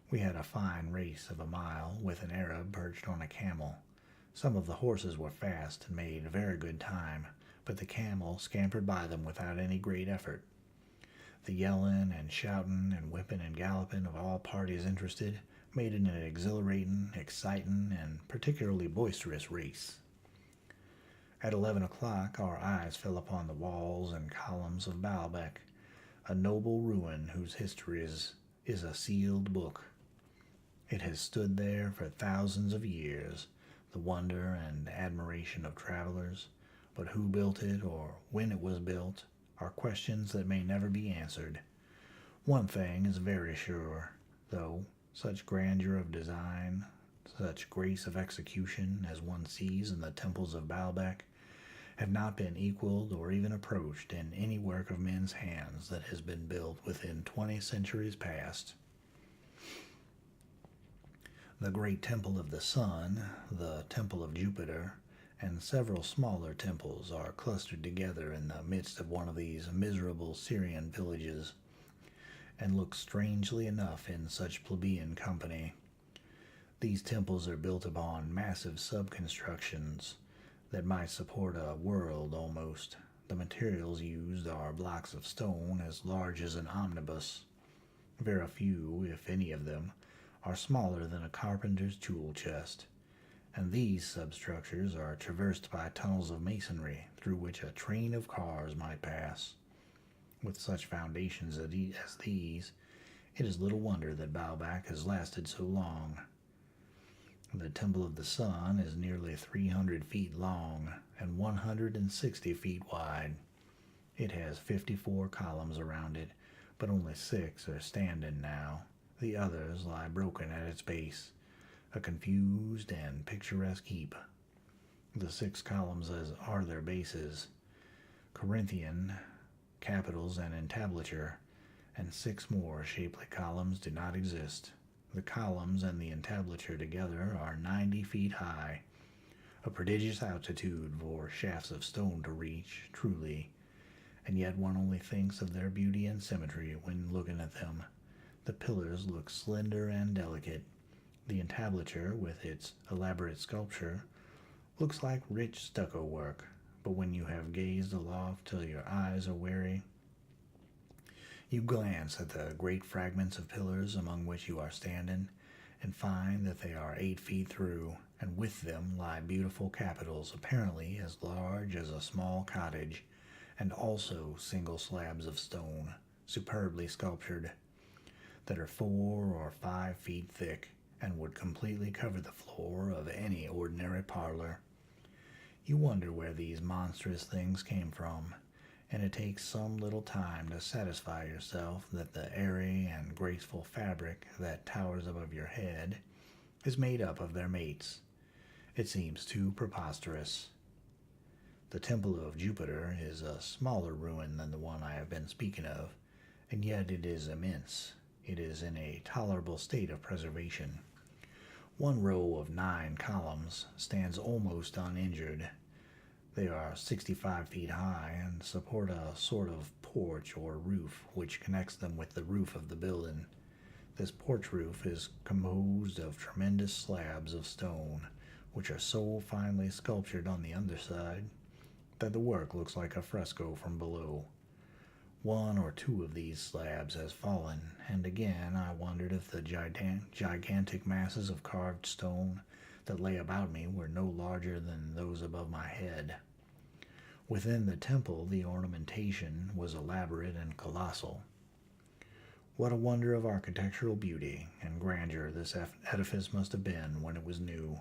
We had a fine race of a mile with an Arab perched on a camel. Some of the horses were fast and made very good time, but the camel scampered by them without any great effort. The yelling and shouting and whipping and galloping of all parties interested made it an exhilarating, exciting, and particularly boisterous race. At 11 o'clock our eyes fell upon the walls and columns of Baalbek, a noble ruin whose history is a sealed book. It has stood there for thousands of years, the wonder and admiration of travelers, but who built it or when it was built are questions that may never be answered. One thing is very sure, though, such grandeur of design, such grace of execution as one sees in the temples of Baalbek, have not been equaled or even approached in any work of men's hands that has been built within 20 centuries past. The great temple of the sun, the temple of Jupiter, and several smaller temples are clustered together in the midst of one of these miserable Syrian villages, and look strangely enough in such plebeian company. These temples are built upon massive subconstructions that might support a world almost. The materials used are blocks of stone as large as an omnibus. Very few, if any of them, are smaller than a carpenter's tool chest, and these substructures are traversed by tunnels of masonry through which a train of cars might pass. With such foundations as these, it is little wonder that Baalbek has lasted so long. The Temple of the Sun is nearly 300 feet long and 160 feet wide. It has 54 columns around it, but only 6 are standing now. The others lie broken at its base, a confused and picturesque heap. The 6 columns are their bases, Corinthian, capitals, and entablature, and 6 more shapely columns do not exist. The columns and the entablature together are 90 feet high, a prodigious altitude for shafts of stone to reach, truly, and yet one only thinks of their beauty and symmetry when looking at them. The pillars look slender and delicate. The entablature, with its elaborate sculpture, looks like rich stucco work, but when you have gazed aloft till your eyes are weary, you glance at the great fragments of pillars among which you are standing, and find that they are 8 feet through, and with them lie beautiful capitals apparently as large as a small cottage, and also single slabs of stone, superbly sculptured, that are 4 or 5 feet thick, and would completely cover the floor of any ordinary parlor. You wonder where these monstrous things came from, and it takes some little time to satisfy yourself that the airy and graceful fabric that towers above your head is made up of their mates. It seems too preposterous. The Temple of Jupiter is a smaller ruin than the one I have been speaking of, and yet it is immense. It is in a tolerable state of preservation. One row of 9 columns stands almost uninjured. They are 65 feet high and support a sort of porch or roof which connects them with the roof of the building. This porch roof is composed of tremendous slabs of stone, which are so finely sculptured on the underside that the work looks like a fresco from below. 1 or 2 of these slabs has fallen, and again I wondered if the gigantic masses of carved stone that lay about me were no larger than those above my head. Within the temple the ornamentation was elaborate and colossal. What a wonder of architectural beauty and grandeur this edifice must have been when it was new.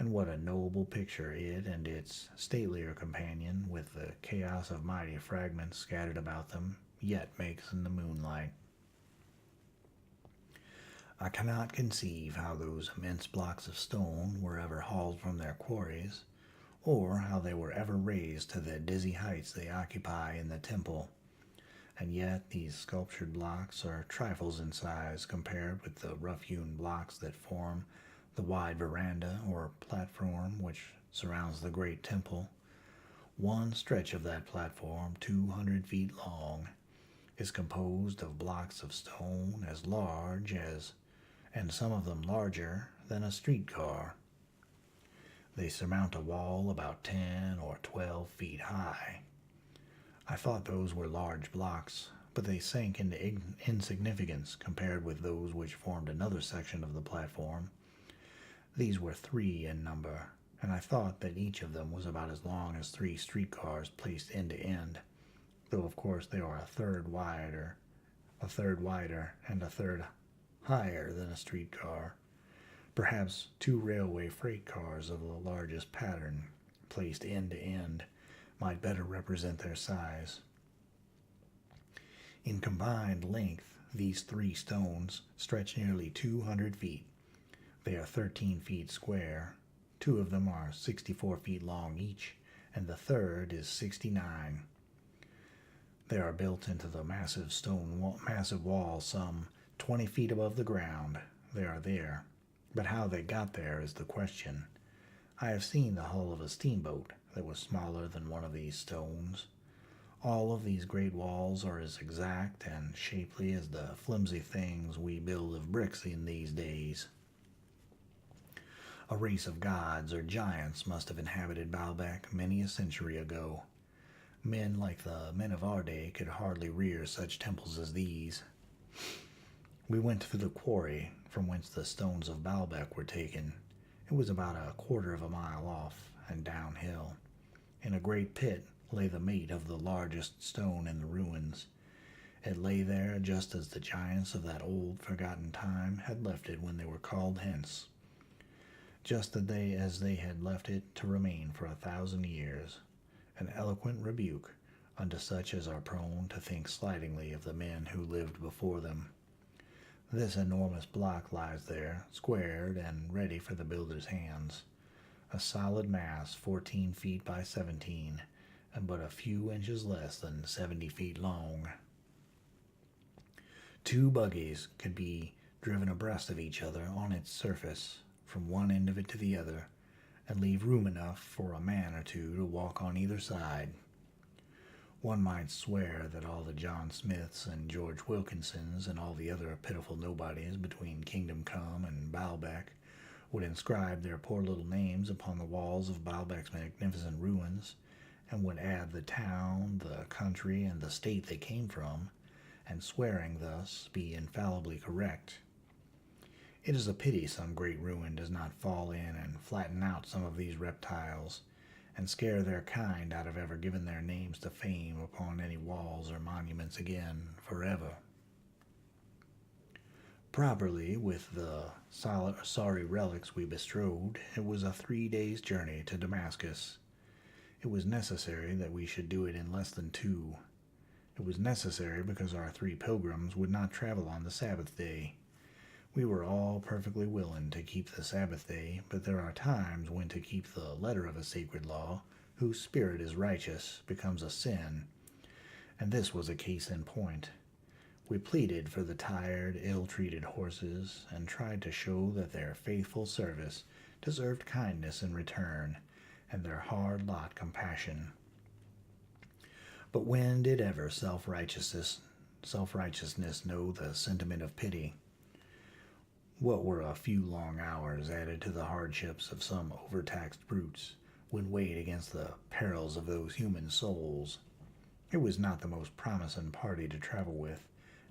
And what a noble picture it and its statelier companion, with the chaos of mighty fragments scattered about them, yet makes in the moonlight. I cannot conceive how those immense blocks of stone were ever hauled from their quarries, or how they were ever raised to the dizzy heights they occupy in the temple. And yet these sculptured blocks are trifles in size compared with the rough-hewn blocks that form the wide veranda or platform which surrounds the great temple. One stretch of that platform, 200 feet long, is composed of blocks of stone as large as, and some of them larger than, a streetcar. They surmount a wall about 10 or 12 feet high. I thought those were large blocks, but they sank into insignificance compared with those which formed another section of the platform. These were 3 in number, and I thought that each of them was about as long as 3 streetcars placed end to end, though of course they are a third wider, and a third higher than a streetcar. Perhaps 2 railway freight cars of the largest pattern, placed end to end, might better represent their size. In combined length, these 3 stones stretch nearly 200 feet. They are 13 feet square. 2 of them are 64 feet long each, and the third is 69. They are built into the massive wall some 20 feet above the ground. They are there, but how they got there is the question. I have seen the hull of a steamboat that was smaller than one of these stones. All of these great walls are as exact and shapely as the flimsy things we build of bricks in these days. A race of gods or giants must have inhabited Baalbek many a century ago. Men like the men of our day could hardly rear such temples as these. We went to the quarry from whence the stones of Baalbek were taken. It was about a quarter of a mile off and downhill. In a great pit lay the mate of the largest stone in the ruins. It lay there just as the giants of that old forgotten time had left it when they were called hence, just as they had left it to remain for 1,000 years, an eloquent rebuke unto such as are prone to think slightingly of the men who lived before them. This enormous block lies there, squared and ready for the builder's hands, a solid mass 14 feet by 17, and but a few inches less than 70 feet long. 2 buggies could be driven abreast of each other on its surface, from one end of it to the other, and leave room enough for a man or 2 to walk on either side. One might swear that all the John Smiths and George Wilkinsons and all the other pitiful nobodies between Kingdom Come and Baalbek would inscribe their poor little names upon the walls of Baalbek's magnificent ruins, and would add the town, the country, and the state they came from, and swearing thus be infallibly correct. It is a pity some great ruin does not fall in and flatten out some of these reptiles, and scare their kind out of ever giving their names to fame upon any walls or monuments again forever. Properly, with the sorry relics we bestrode, it was a 3 days' journey to Damascus. It was necessary that we should do it in less than 2. It was necessary because our 3 pilgrims would not travel on the Sabbath day. We were all perfectly willing to keep the Sabbath day, but there are times when to keep the letter of a sacred law, whose spirit is righteous, becomes a sin, and this was a case in point. We pleaded for the tired, ill-treated horses, and tried to show that their faithful service deserved kindness in return, and their hard lot compassion. But when did ever self-righteousness know the sentiment of pity? What were a few long hours added to the hardships of some overtaxed brutes when weighed against the perils of those human souls? It was not the most promising party to travel with,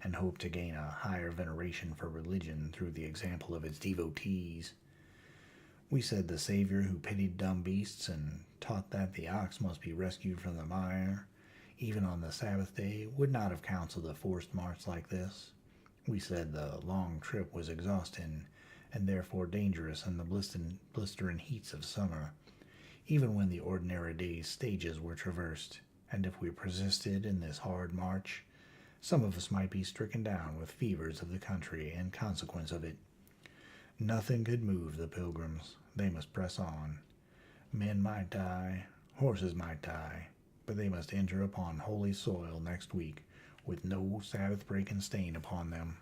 and hope to gain a higher veneration for religion through the example of its devotees. We said the Savior who pitied dumb beasts and taught that the ox must be rescued from the mire, even on the Sabbath day, would not have counseled a forced march like this. We said the long trip was exhausting, and therefore dangerous in the blistering heats of summer, even when the ordinary day's stages were traversed, and if we persisted in this hard march, some of us might be stricken down with fevers of the country in consequence of it. Nothing could move the pilgrims. They must press on. Men might die, horses might die, but they must enter upon holy soil next week with no Sabbath-breaking stain upon them.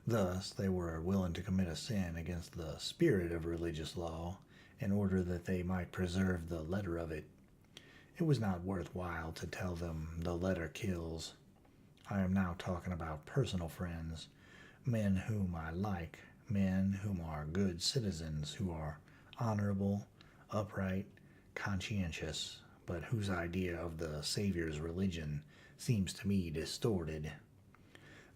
Thus, they were willing to commit a sin against the spirit of religious law in order that they might preserve the letter of it. It was not worthwhile to tell them the letter kills. I am now talking about personal friends, men whom I like, men whom are good citizens, who are honorable, upright, conscientious, but whose idea of the Savior's religion seems to me distorted.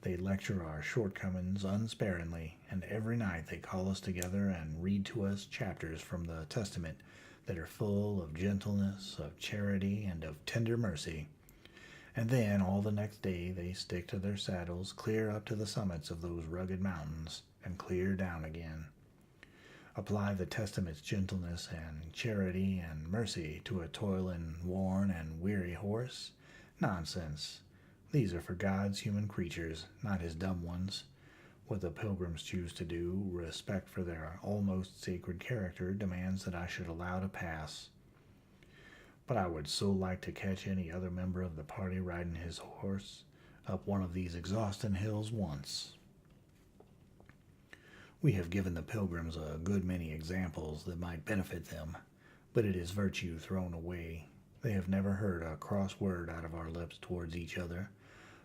They lecture our shortcomings unsparingly, and every night they call us together and read to us chapters from the Testament that are full of gentleness, of charity, and of tender mercy. And then all the next day they stick to their saddles clear up to the summits of those rugged mountains and clear down again. Apply the Testament's gentleness and charity and mercy to a toiling, worn, and weary horse? Nonsense. These are for God's human creatures, not his dumb ones. What the pilgrims choose to do, respect for their almost sacred character, demands that I should allow to pass. But I would so like to catch any other member of the party riding his horse up one of these exhausting hills once. We have given the pilgrims a good many examples that might benefit them, but it is virtue thrown away. They have never heard a cross word out of our lips towards each other,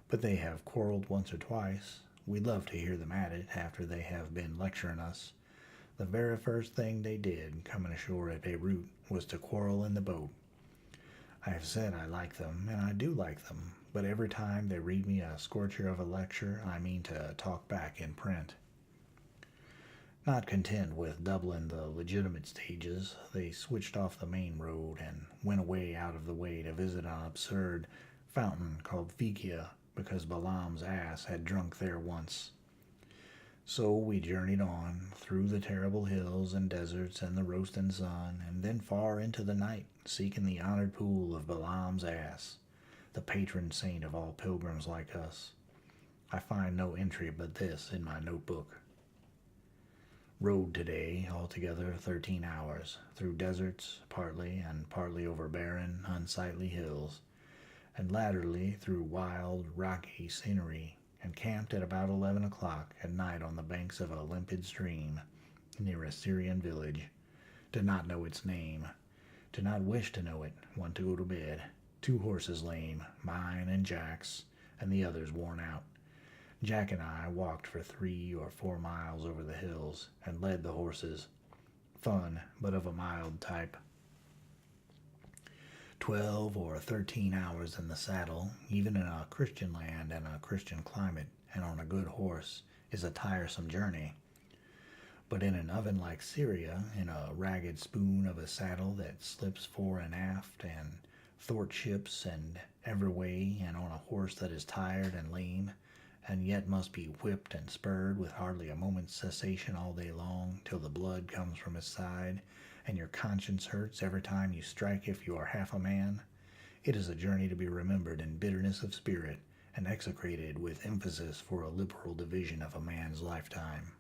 but they have quarreled once or twice. We love to hear them at it after they have been lecturing us. The very first thing they did, coming ashore at Beirut, was to quarrel in the boat. I have said I like them, and I do like them, but every time they read me a scorcher of a lecture, I mean to talk back in print. Not content with doubling the legitimate stages, they switched off the main road and went away out of the way to visit an absurd fountain called Figia, because Balaam's ass had drunk there once. So we journeyed on, through the terrible hills and deserts and the roasting sun, and then far into the night, seeking the honored pool of Balaam's ass, the patron saint of all pilgrims like us. I find no entry but this in my notebook. Rode today, altogether 13 hours, through deserts, partly, and partly over barren, unsightly hills, and latterly through wild, rocky scenery, and camped at about 11 o'clock at night on the banks of a limpid stream, near a Syrian village. Did not know its name. Did not wish to know it, want to go to bed. 2 horses lame, mine and Jack's, and the others worn out. Jack and I walked for 3 or 4 miles over the hills, and led the horses. Fun, but of a mild type. 12 or 13 hours in the saddle, even in a Christian land and a Christian climate, and on a good horse, is a tiresome journey. But in an oven like Syria, in a ragged spoon of a saddle that slips fore and aft, and thwartships and every way, and on a horse that is tired and lame, and yet must be whipped and spurred with hardly a moment's cessation all day long, till the blood comes from his side, and your conscience hurts every time you strike if you are half a man, it is a journey to be remembered in bitterness of spirit, and execrated with emphasis for a liberal division of a man's lifetime.